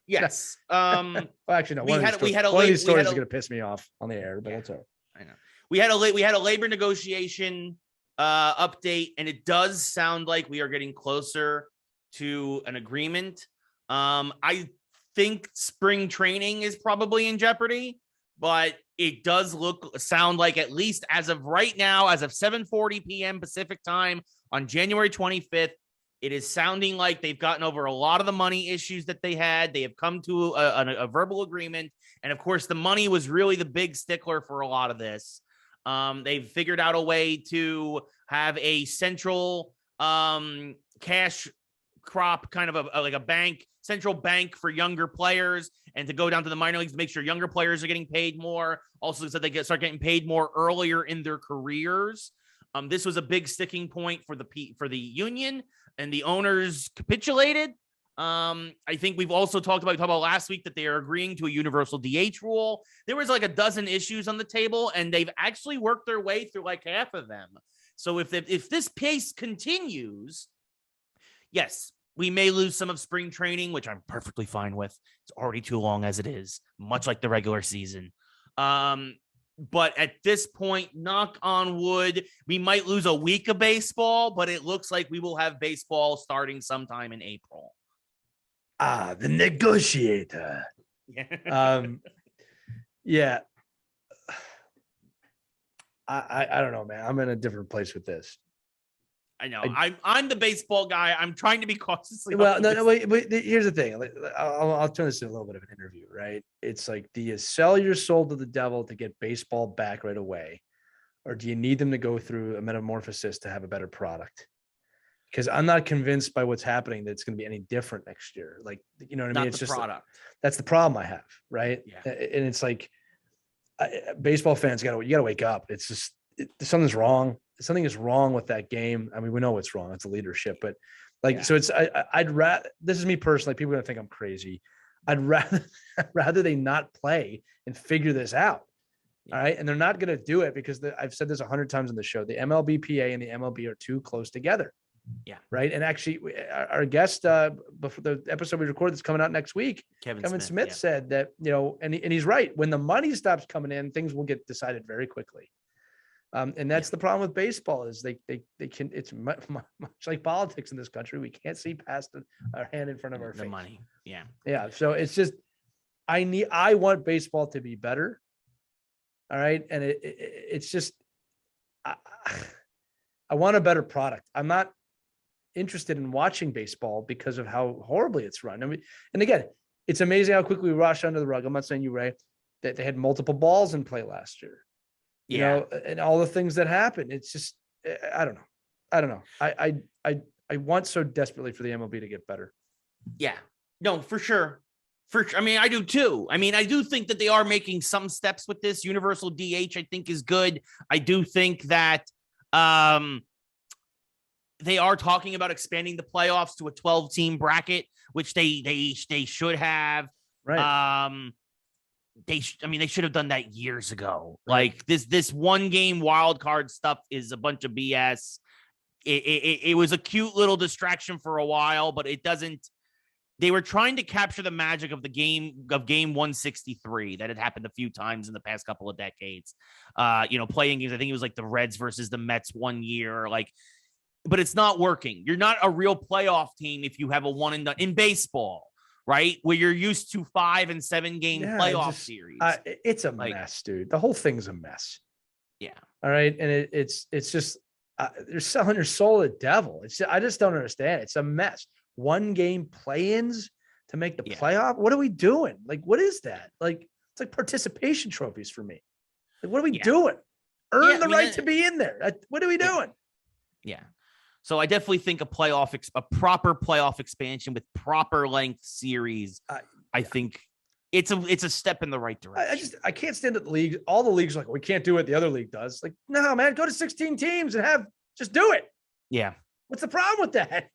Yes. Well, actually, no. One of these stories is going to piss me off on the air, but that's all right. I know. We had a labor negotiation update, and it does sound like we are getting closer to an agreement. I think spring training is probably in jeopardy, but it does sound like, at least as of right now, as of 7:40 p.m. Pacific time on January 25th, it is sounding like they've gotten over a lot of the money issues that they had. They have come to a verbal agreement, and of course, the money was really the big stickler for a lot of this. They've figured out a way to have a central cash crop, kind of like a central bank for younger players, and to go down to the minor leagues to make sure younger players are getting paid more. Also, so they start getting paid more earlier in their careers. This was a big sticking point for the union, and the owners capitulated. I think we've also talked about last week that they are agreeing to a universal DH rule. There was like a dozen issues on the table, and they've actually worked their way through like half of them. So if this pace continues, yes, we may lose some of spring training, which I'm perfectly fine with. It's already too long as it is, much like the regular season. But at this point, knock on wood, we might lose a week of baseball, but it looks like we will have baseball starting sometime in April. The negotiator. Yeah. I don't know, man. I'm in a different place with this. I know. I'm the baseball guy. I'm trying to be cautiously. Well, no, wait. Here's the thing. I'll turn this into a little bit of an interview, right? It's like, do you sell your soul to the devil to get baseball back right away, or do you need them to go through a metamorphosis to have a better product? Because I'm not convinced by what's happening that it's going to be any different next year. Like, you know what I mean? It's just product. That's the problem I have, right? Yeah. And it's like, baseball fans you got to wake up. It's just something's wrong. Something is wrong with that game. I mean, we know what's wrong. It's a leadership, but so it's I'd rather. This is me personally. People are gonna think I'm crazy. I'd rather they not play and figure this out. All right, and they're not gonna do it because I've said this 100 times on the show. The MLBPA and the MLB are too close together. Yeah. Right. And actually, our guest before the episode we recorded that's coming out next week, Kevin Smith said that, and he's right. When the money stops coming in, things will get decided very quickly. And that's the problem with baseball is they can. It's much like politics in this country. We can't see past our hand in front of our face. Money. Yeah. Yeah. So it's just I want baseball to be better. All right. And it's just I want a better product. I'm not interested in watching baseball because of how horribly it's run. I mean, and again, it's amazing how quickly we rush under the rug. I'm not saying you, Ray, that they had multiple balls in play last year, and all the things that happened. It's just, I don't know. I want so desperately for the MLB to get better. Yeah, no, for sure. I mean, I do too. I mean, I do think that they are making some steps with this. Universal DH, I think, is good. I do think that, they are talking about expanding the playoffs to a 12-team bracket, which they should have. Right. They should have done that years ago. Right. Like this one game wild card stuff is a bunch of BS. It was a cute little distraction for a while, but it doesn't. They were trying to capture the magic of game 163 that had happened a few times in the past couple of decades. Playing games. I think it was like the Reds versus the Mets one year, but it's not working. You're not a real playoff team if you have a one and done in baseball, right? Where you're used to 5 and 7 game playoff series. It's a mess, dude. The whole thing's a mess. Yeah. All right. And it's just, they're selling their soul to the devil. I just don't understand. It's a mess. 1 game play-ins to make the playoff. What are we doing? What is that? It's like participation trophies for me. What are we doing? Earn the right to be in there. What are we doing? Yeah. So I definitely think a proper playoff expansion with proper length series. I think it's a step in the right direction. I can't stand that the league. All the leagues are like, we can't do what the other league does. No, man, go to 16 teams and just do it. Yeah. What's the problem with that?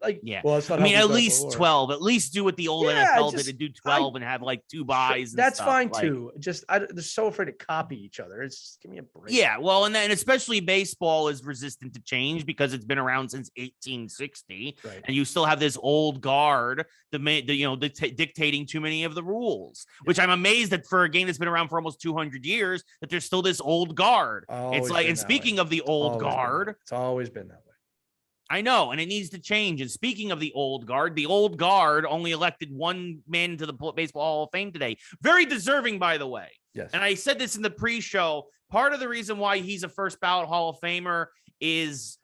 Well, it's not at least 12. At least do what the old NFL did and do 12 and have 2 buys. That's fine too. They're so afraid to copy each other. It's just give me a break. Yeah, well, and especially baseball is resistant to change because it's been around since 1860, right. And you still have this old guard, dictating too many of the rules. Which I'm amazed that for a game that's been around for almost 200 years, that there's still this old guard. And speaking of the old guard, it's always been that way. I know, and it needs to change. And speaking of the old guard only elected 1 man to the Baseball Hall of Fame today. Very deserving, by the way. Yes. And I said this in the pre-show. Part of the reason why he's a first ballot Hall of Famer is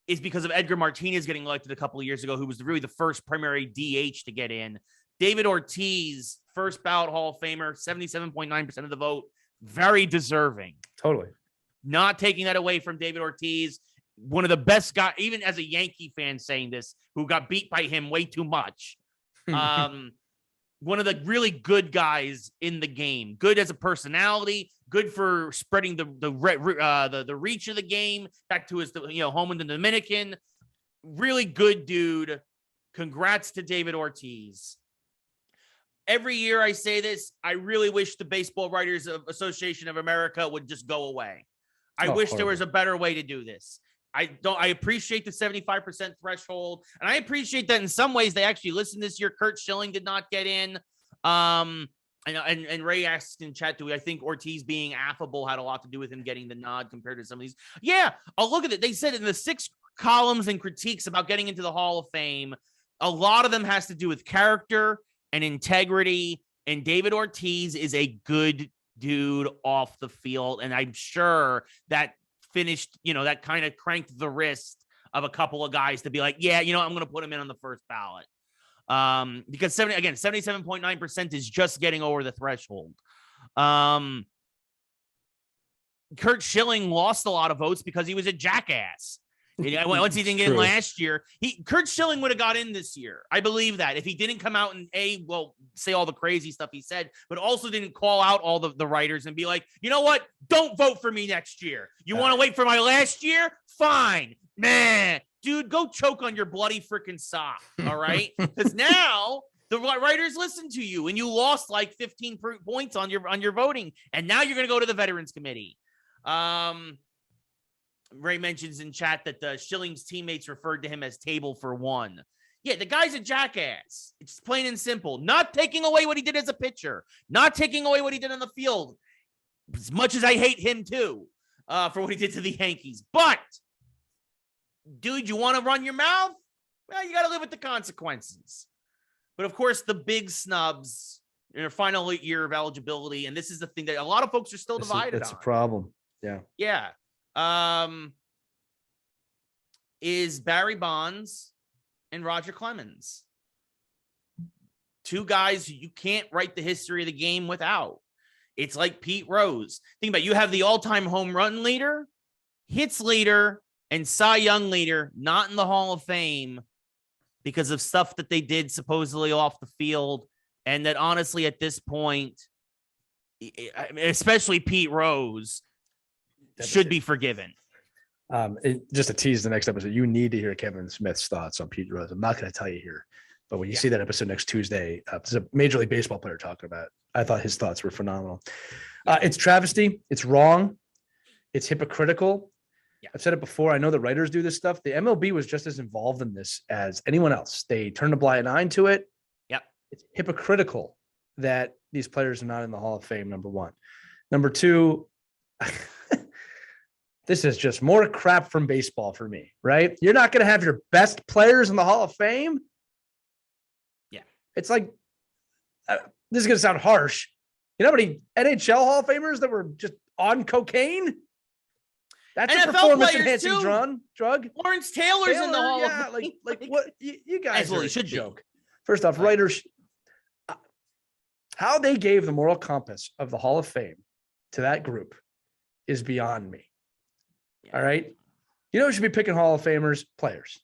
because of Edgar Martinez getting elected a couple of years ago, who was really the first primary DH to get in. David Ortiz, first ballot Hall of Famer, 77.9% of the vote. Very deserving. Totally. Not taking that away from David Ortiz. One of the best guys, even as a Yankee fan saying this, who got beat by him way too much. One of the really good guys in the game. Good as a personality. Good for spreading the reach of the game back to his home in the Dominican. Really good dude. Congrats to David Ortiz. Every year I say this. I really wish the Baseball Writers Association of America would just go away. I wish there was a better way to do this. I appreciate the 75% threshold. And I appreciate that in some ways they actually listened this year. Kurt Schilling did not get in. And Ray asked in chat, I think Ortiz being affable had a lot to do with him getting the nod compared to some of these? Yeah. I'll look at it. They said in the 6 columns and critiques about getting into the Hall of Fame, a lot of them has to do with character and integrity. And David Ortiz is a good dude off the field. And I'm sure that finished, that kind of cranked the wrist of a couple of guys to be like, yeah, I'm going to put him in on the first ballot. Because 77.9% is just getting over the threshold. Kurt Schilling lost a lot of votes because he was a jackass. Once he didn't get in last year, Kurt Schilling would have got in this year. I believe that if he didn't come out and say all the crazy stuff he said, but also didn't call out all the writers and be like, you know what? Don't vote for me next year. You want to wait for my last year? Fine, man, dude, go choke on your bloody freaking sock. All right, because now the writers listen to you, and you lost like 15 points on your voting, and now you're going to go to the Veterans Committee. Ray mentions in chat that Schilling's teammates referred to him as table for one. Yeah, the guy's a jackass. It's plain and simple. Not taking away what he did as a pitcher, not taking away what he did on the field, as much as I hate him too, for what he did to the Yankees. But, dude, you want to run your mouth? Well, you got to live with the consequences. But, of course, the big snubs in their final year of eligibility, and this is the thing that a lot of folks are still divided on. That's a problem. Yeah. Yeah. Is Barry Bonds and Roger Clemens. Two guys you can't write the history of the game without. It's like Pete Rose. Think about it. You have the all-time home run leader, hits leader, and Cy Young leader not in the Hall of Fame because of stuff that they did supposedly off the field, and that honestly at this point, especially Pete Rose, should be forgiven. Just to tease the next episode, you need to hear Kevin Smith's thoughts on Pete Rose. I'm not going to tell you here, but when you see that episode next Tuesday, there's a Major League Baseball player talking about it. I thought his thoughts were phenomenal. It's travesty. It's wrong. It's hypocritical. Yeah. I've said it before. I know the writers do this stuff. The MLB was just as involved in this as anyone else. They turned a blind eye to it. Yep. It's hypocritical that these players are not in the Hall of Fame, number one. Number two, this is just more crap from baseball for me, right? You're not going to have your best players in the Hall of Fame. Yeah. It's like, this is going to sound harsh. You know how many NHL Hall of Famers that were just on cocaine? That's NFL a performance-enhancing drug. Lawrence Taylor's in the Hall of Fame. Like what? You guys are a joke. First off, writers, how they gave the moral compass of the Hall of Fame to that group is beyond me. All right. You know who should be picking Hall of Famers? Players.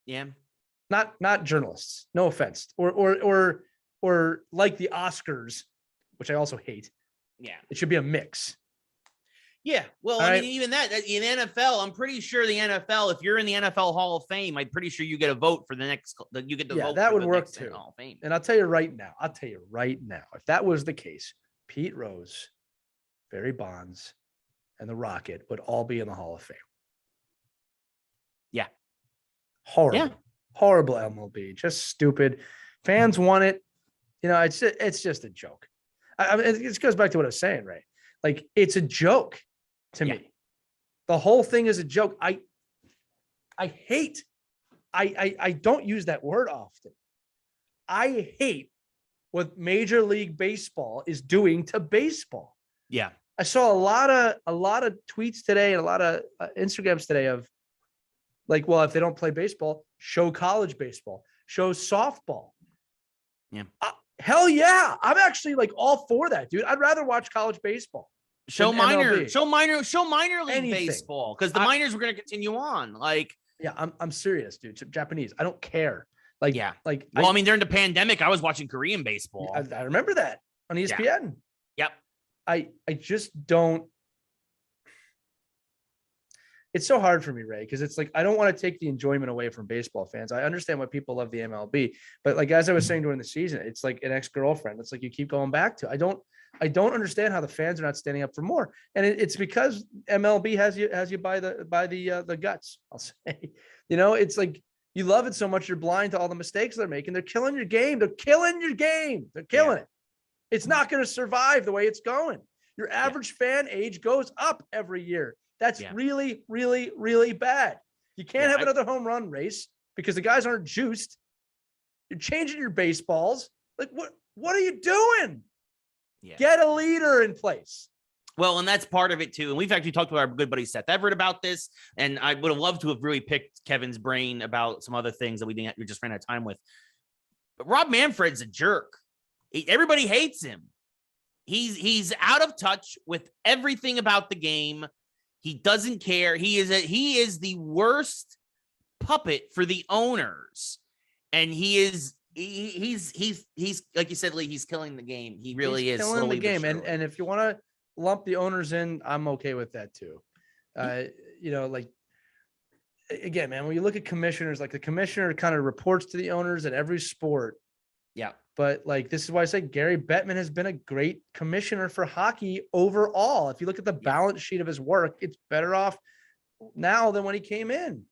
Yeah. Not journalists. No offense. Or like the Oscars, which I also hate. Yeah. It should be a mix. Yeah. Well, I mean, even that in NFL, I'm pretty sure the NFL, if you're in the NFL Hall of Fame, I'm pretty sure you get a vote for the next, you get the vote. That would work too. Hall of Fame. And I'll tell you right now, if that was the case, Pete Rose, Barry Bonds, and the Rocket would all be in the Hall of Fame. Yeah. Horrible. Yeah. Horrible MLB. Just stupid. Fans want it. You know, it's just a joke. I mean, it goes back to what I was saying, right? Like, it's a joke to me. The whole thing is a joke. I don't use that word often. I hate what Major League Baseball is doing to baseball. Yeah. I saw a lot of tweets today and a lot of Instagrams today of like, well, if they don't play baseball, show college baseball, show softball. Yeah. Hell yeah. I'm actually like all for that, dude. I'd rather watch college baseball. Show minor league baseball, because the minors were going to continue on. Like, yeah, I'm serious, dude. Japanese. I don't care. Like, yeah. Like, well, I mean, during the pandemic, I was watching Korean baseball. I remember that on ESPN. Yeah. Yep. I just don't. It's so hard for me, Ray, because it's like I don't want to take the enjoyment away from baseball fans. I understand why people love the MLB, but like as I was saying during the season, it's like an ex-girlfriend. It's like you keep going back to. I don't understand how the fans are not standing up for more, and it's because MLB has you by the guts. I'll say, you know, it's like you love it so much you're blind to all the mistakes they're making. They're killing your game. They're killing it. It's not going to survive the way it's going. Your average fan age goes up every year. That's really, really, really bad. You can't have another home run race because the guys aren't juiced. You're changing your baseballs. Like, what are you doing? Yeah. Get a leader in place. Well, and that's part of it too. And we've actually talked to our good buddy Seth Everett about this. And I would have loved to have really picked Kevin's brain about some other things that we just ran out of time with. But Rob Manfred's a jerk. Everybody hates him. He's out of touch with everything about the game. He doesn't care. He is the worst puppet for the owners, and he's like you said, Lee. He's killing the game. He really is killing the game. And if you want to lump the owners in, I'm okay with that too. Like again, man, when you look at commissioners, like the commissioner kind of reports to the owners at every sport. Yeah. But like, this is why I say Gary Bettman has been a great commissioner for hockey overall. If you look at the balance sheet of his work, it's better off now than when he came in.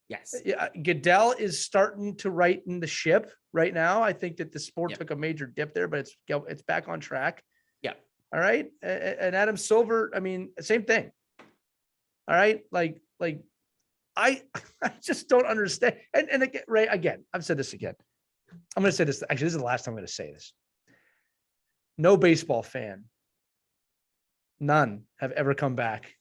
Yes. Goodell is starting to righten the ship right now. I think that the sport took a major dip there, but it's back on track. Yeah. All right. And Adam Silver, I mean, same thing. All right. Like I just don't understand. And again, Ray, again, I've said this again. I'm going to say this. Actually, this is the last time I'm going to say this. No baseball fan, none have ever come back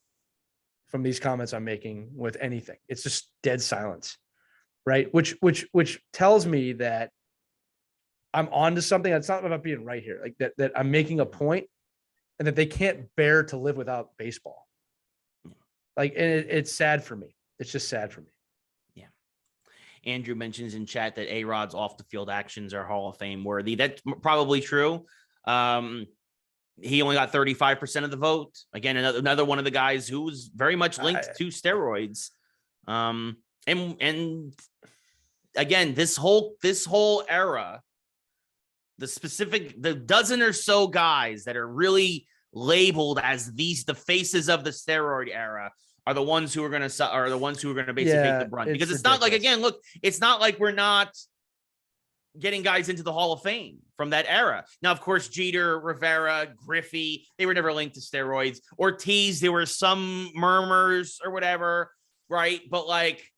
from these comments I'm making with anything. It's just dead silence, right? Which tells me that I'm onto something. It's not about being right here, like that I'm making a point, and that they can't bear to live without baseball. Like, and it's sad for me. It's just sad for me. Yeah. Andrew mentions in chat that A-Rod's off the field actions are Hall of Fame worthy. That's probably true. He only got 35% of the vote. Again, another one of the guys who was very much linked to steroids. And again, this whole era, the dozen or so guys that are really labeled as the faces of the steroid era are the ones who are going to basically take the brunt, because it's not like, again, look, it's not like we're not getting guys into the Hall of Fame from that era. Now, of course, Jeter, Rivera, Griffey, they were never linked to steroids. Ortiz, there were some murmurs or whatever, right? But like,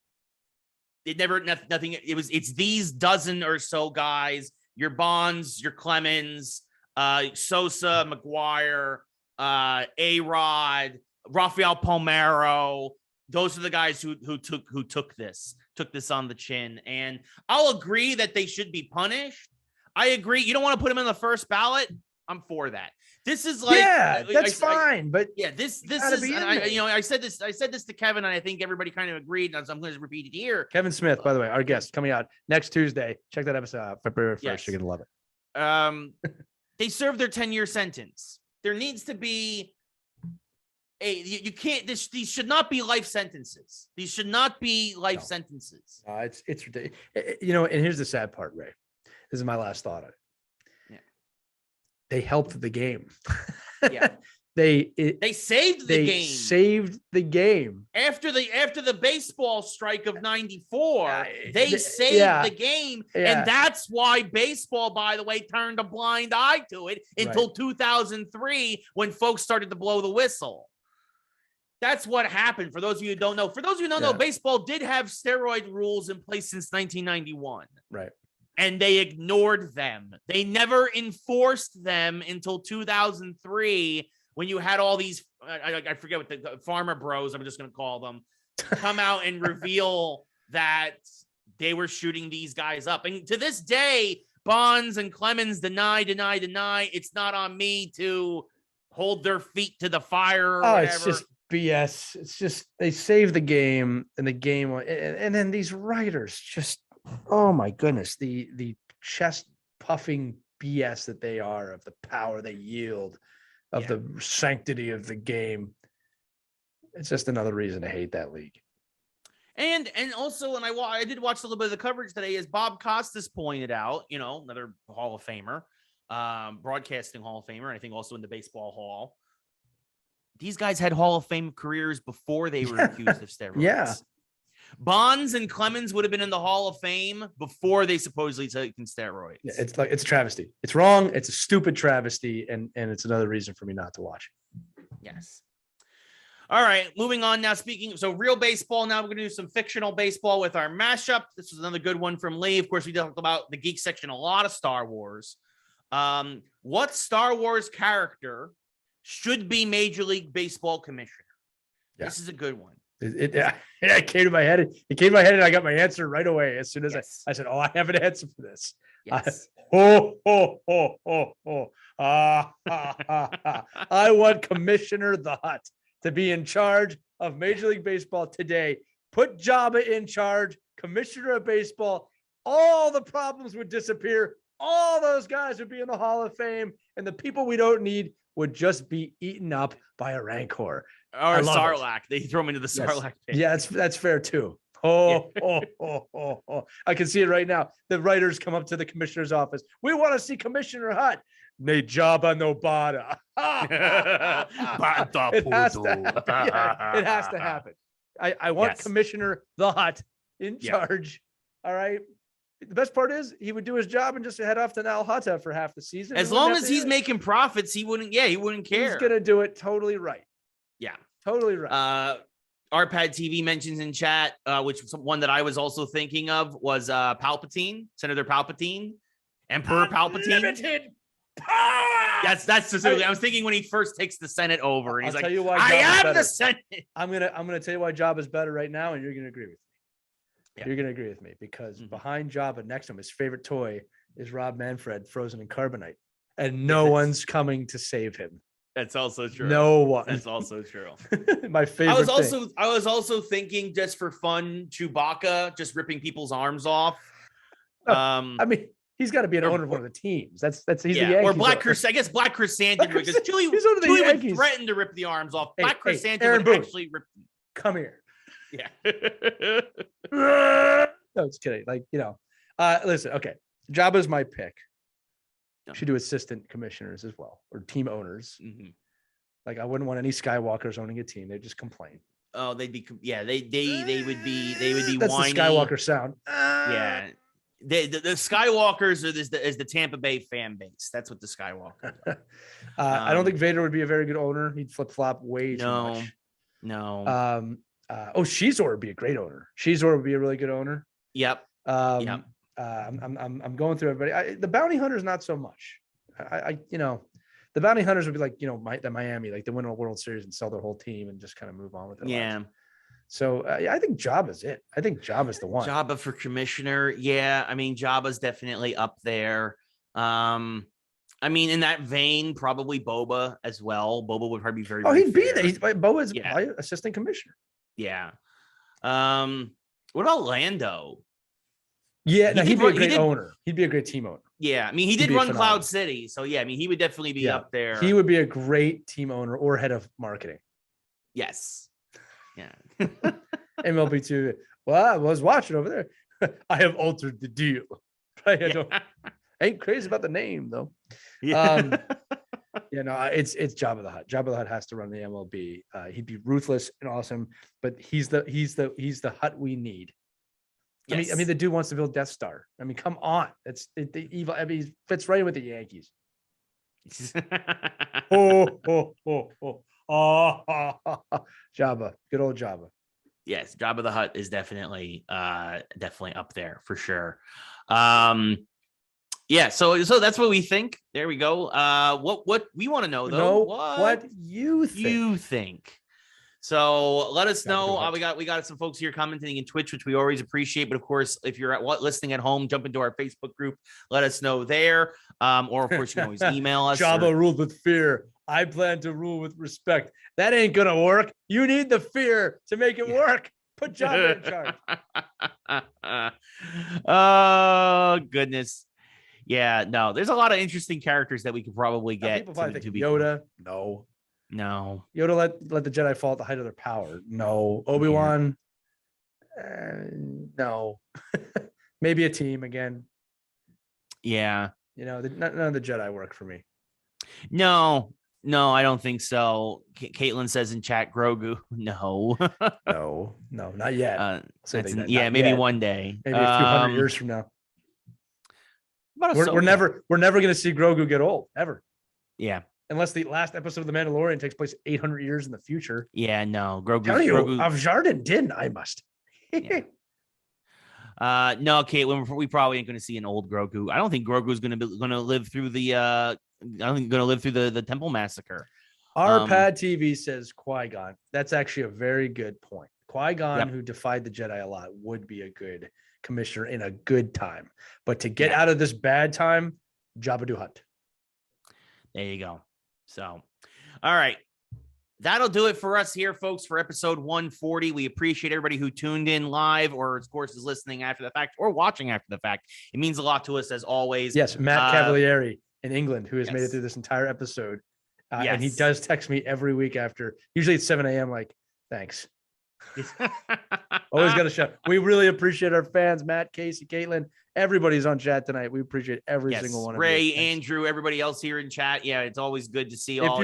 nothing. It's these dozen or so guys, your Bonds, your Clemens, Sosa, McGuire, A-Rod, Rafael Palmeiro. Those are the guys who took this on the chin. And I'll agree that they should be punished. I agree. You don't want to put them in the first ballot. I'm for that. This is like, that's fine. But this is, I said this to Kevin, and I think everybody kind of agreed. So I'm going to repeat it here. Kevin Smith, by the way, our guest coming out next Tuesday. Check that episode out, February 1st. Yes. You're going to love it. They served their 10-year sentence. There needs to be you can't, these should not be life sentences. These should not be life sentences. It's ridiculous. And here's the sad part, Ray. This is my last thought on it. Yeah. They helped the game. Yeah. They saved the game. Saved the game. After the baseball strike of 94, they saved the game. Yeah. And that's why baseball, by the way, turned a blind eye to it until 2003, when folks started to blow the whistle. That's what happened. For those of you who don't know, baseball did have steroid rules in place since 1991. Right. And they ignored them. They never enforced them until 2003, when you had all these, I forget what the farmer bros, I'm just going to call them, come out and reveal that they were shooting these guys up. And to this day, Bonds and Clemens deny. It's not on me to hold their feet to the fire or whatever. It's just BS. It's just, they saved the game, and the game, and then these writers just, oh my goodness, the chest puffing BS that they are, of the power they yield, of the sanctity of the game. It's just another reason to hate that league. And also, and I did watch a little bit of the coverage today, as Bob Costas pointed out, another Hall of Famer, broadcasting Hall of Famer, and I think also in the baseball hall. These guys had Hall of Fame careers before they were accused of steroids. Yeah. Bonds and Clemens would have been in the Hall of Fame before they supposedly taken steroids. Yeah, it's a travesty. It's wrong. It's a stupid travesty, and it's another reason for me not to watch. Yes. All right, moving on now. So real baseball. Now we're going to do some fictional baseball with our mashup. This is another good one from Lee. Of course, we talked about the geek section, a lot of Star Wars. What Star Wars character should be Major League Baseball commissioner? Yeah. This is a good one. It came to my head. It came to my head, and I got my answer right away. As soon as I said, "Oh, I have an answer for this." Yes. I want Commissioner the Hutt to be in charge of Major League Baseball today, put Jabba in charge, commissioner of baseball, all the problems would disappear. All those guys would be in the Hall of Fame, and the people we don't need would just be eaten up by a Rancor. Or a Sarlacc. They throw him into the Sarlacc pit. Yeah, that's fair too. Oh, I can see it right now. The writers come up to the commissioner's office. We want to see Commissioner Hutt. Ne Jabba no Bada. It has to happen. I want Commissioner the Hutt in charge. All right. The best part is he would do his job and just head off to Al Hutta for half the season. As long as he's making profits, he wouldn't care. He's going to do it totally right. Yeah. Totally right. Arpad TV mentions in chat, which was one that I was also thinking of, was Palpatine, Senator Palpatine, Emperor Palpatine. Unlimited power! That's specifically. I was thinking when he first takes the Senate over, and he's like, "I am the Senate." I'm gonna tell you why Jabba is better right now, and you're gonna agree with me. Yeah. You're gonna agree with me because behind Jabba, next to him, his favorite toy is Rob Manfred, frozen in carbonite, and no one's coming to save him. That's also true. No one. That's also true. My favorite. I was also thinking, just for fun, Chewbacca just ripping people's arms off. I mean, he's got to be an owner of one of the teams. That's he's the Yankees. Or Black Chrysanthemum. I guess Black Chrysanthemum, because Chewie would threaten to rip the arms off. Black Chrysanthemum would actually rip. Come here. Yeah. No, just kidding. Listen. Okay, Jabba's my pick. Should do assistant commissioners as well, or team owners. Mm-hmm. Like, I wouldn't want any Skywalkers owning a team. They'd just complain. Oh, they'd be, they would be That's whiny. The Skywalker sound. Yeah. The Skywalkers is the Tampa Bay fan base. That's what the Skywalkers are. I don't think Vader would be a very good owner. He'd flip-flop way too much. No. Shizor would be a great owner. Shizor would be a really good owner. Yep. I'm going through everybody. The bounty hunters, not so much. The bounty hunters would be like, the Miami, like they win a World Series and sell their whole team and just kind of move on with it. Yeah. Lives. So I think Jabba's it. I think Jabba's the one. Jabba for commissioner. Yeah. I mean, Jabba's definitely up there. I mean, in that vein, probably Boba as well. Boba would probably be very, he'd be there. Boba's assistant commissioner. Yeah. What about Lando? Yeah, he'd be a great owner. He'd be a great team owner. Yeah, I mean, he did run Cloud City, so yeah, I mean, he would definitely be up there. He would be a great team owner or head of marketing. Yes. Yeah. MLB2. Well, I was watching over there. I have altered the deal. I ain't crazy about the name though. Yeah. It's Jabba the Hutt. Jabba the Hutt has to run the MLB. He'd be ruthless and awesome, but he's the Hutt we need. Yes. I mean, the dude wants to build Death Star. I mean, come on. It's the evil. I mean, he fits right in with the Yankees. Jabba, good old Jabba. Yes, Jabba the Hutt is definitely up there for sure. Yeah, so that's what we think. There we go. What we want to know though? What you think? So let us know. We got some folks here commenting in Twitch, which we always appreciate. But of course, if you're listening at home, jump into our Facebook group. Let us know there. Or of course, you can always email us. Jabba ruled with fear. I plan to rule with respect. That ain't gonna work. You need the fear to make it work. Put Jabba in charge. Oh goodness. Yeah, no. There's a lot of interesting characters that we could probably get. People probably think Yoda. No. Yoda let the Jedi fall at the height of their power. No. Obi-Wan. No. Maybe a team again. Yeah. None of the Jedi work for me. No, I don't think so. Caitlin says in chat, Grogu. No. No, not yet. Maybe one day. Maybe a few hundred years from now. We're never going to see Grogu get old, ever. Yeah. Unless the last episode of The Mandalorian takes place 800 years in the future. Yeah, no. Grogu. Of Jardin didn't. I must. Yeah. No, Caitlin, we probably ain't going to see an old Grogu. I don't think Grogu is going to live through the. The Temple Massacre. Arpad TV says Qui-Gon. That's actually a very good point. Qui-Gon, who defied the Jedi a lot, would be a good commissioner in a good time. But to get out of this bad time, Jabba the Hutt. There you go. So, all right. That'll do it for us here, folks, for episode 140. We appreciate everybody who tuned in live or, of course, is listening after the fact or watching after the fact. It means a lot to us, as always. Yes, Matt Cavalieri in England, who has made it through this entire episode. And he does text me every week after. Usually it's 7 a.m. like, thanks. Always got a shout. We really appreciate our fans, Matt, Casey, Caitlin. Everybody's on chat tonight. We appreciate every single one of you. Ray, Andrew, everybody else here in chat. Yeah, it's always good to see all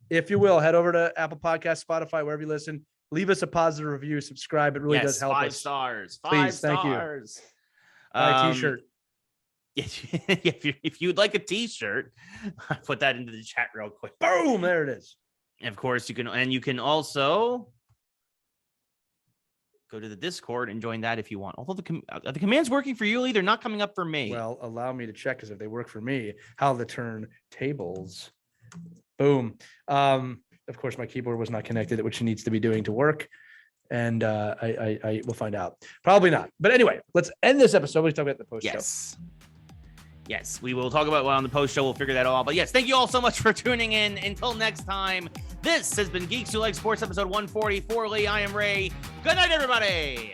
If you will, head over to Apple Podcasts, Spotify, wherever you listen. Leave us a positive review. Subscribe. It really does help us. 5 stars. Please, thank you. Buy a t-shirt. If you'd like a t-shirt, I put that into the chat real quick. Boom, there it is. And of course, you can also go to the Discord and join that if you want. Although are the commands working for you, Lee? They're not coming up for me. Well, allow me to check, because if they work for me, how the turn tables. Boom. Of course, my keyboard was not connected, which it needs to be doing to work. And I will find out. Probably not. But anyway, let's end this episode. Let's talk about the post show. Yes, we will talk about on the post show. We'll figure that all out. But yes, thank you all so much for tuning in. Until next time, this has been Geeks Who Like Sports, episode 140. For Lee, I am Ray. Good night, everybody.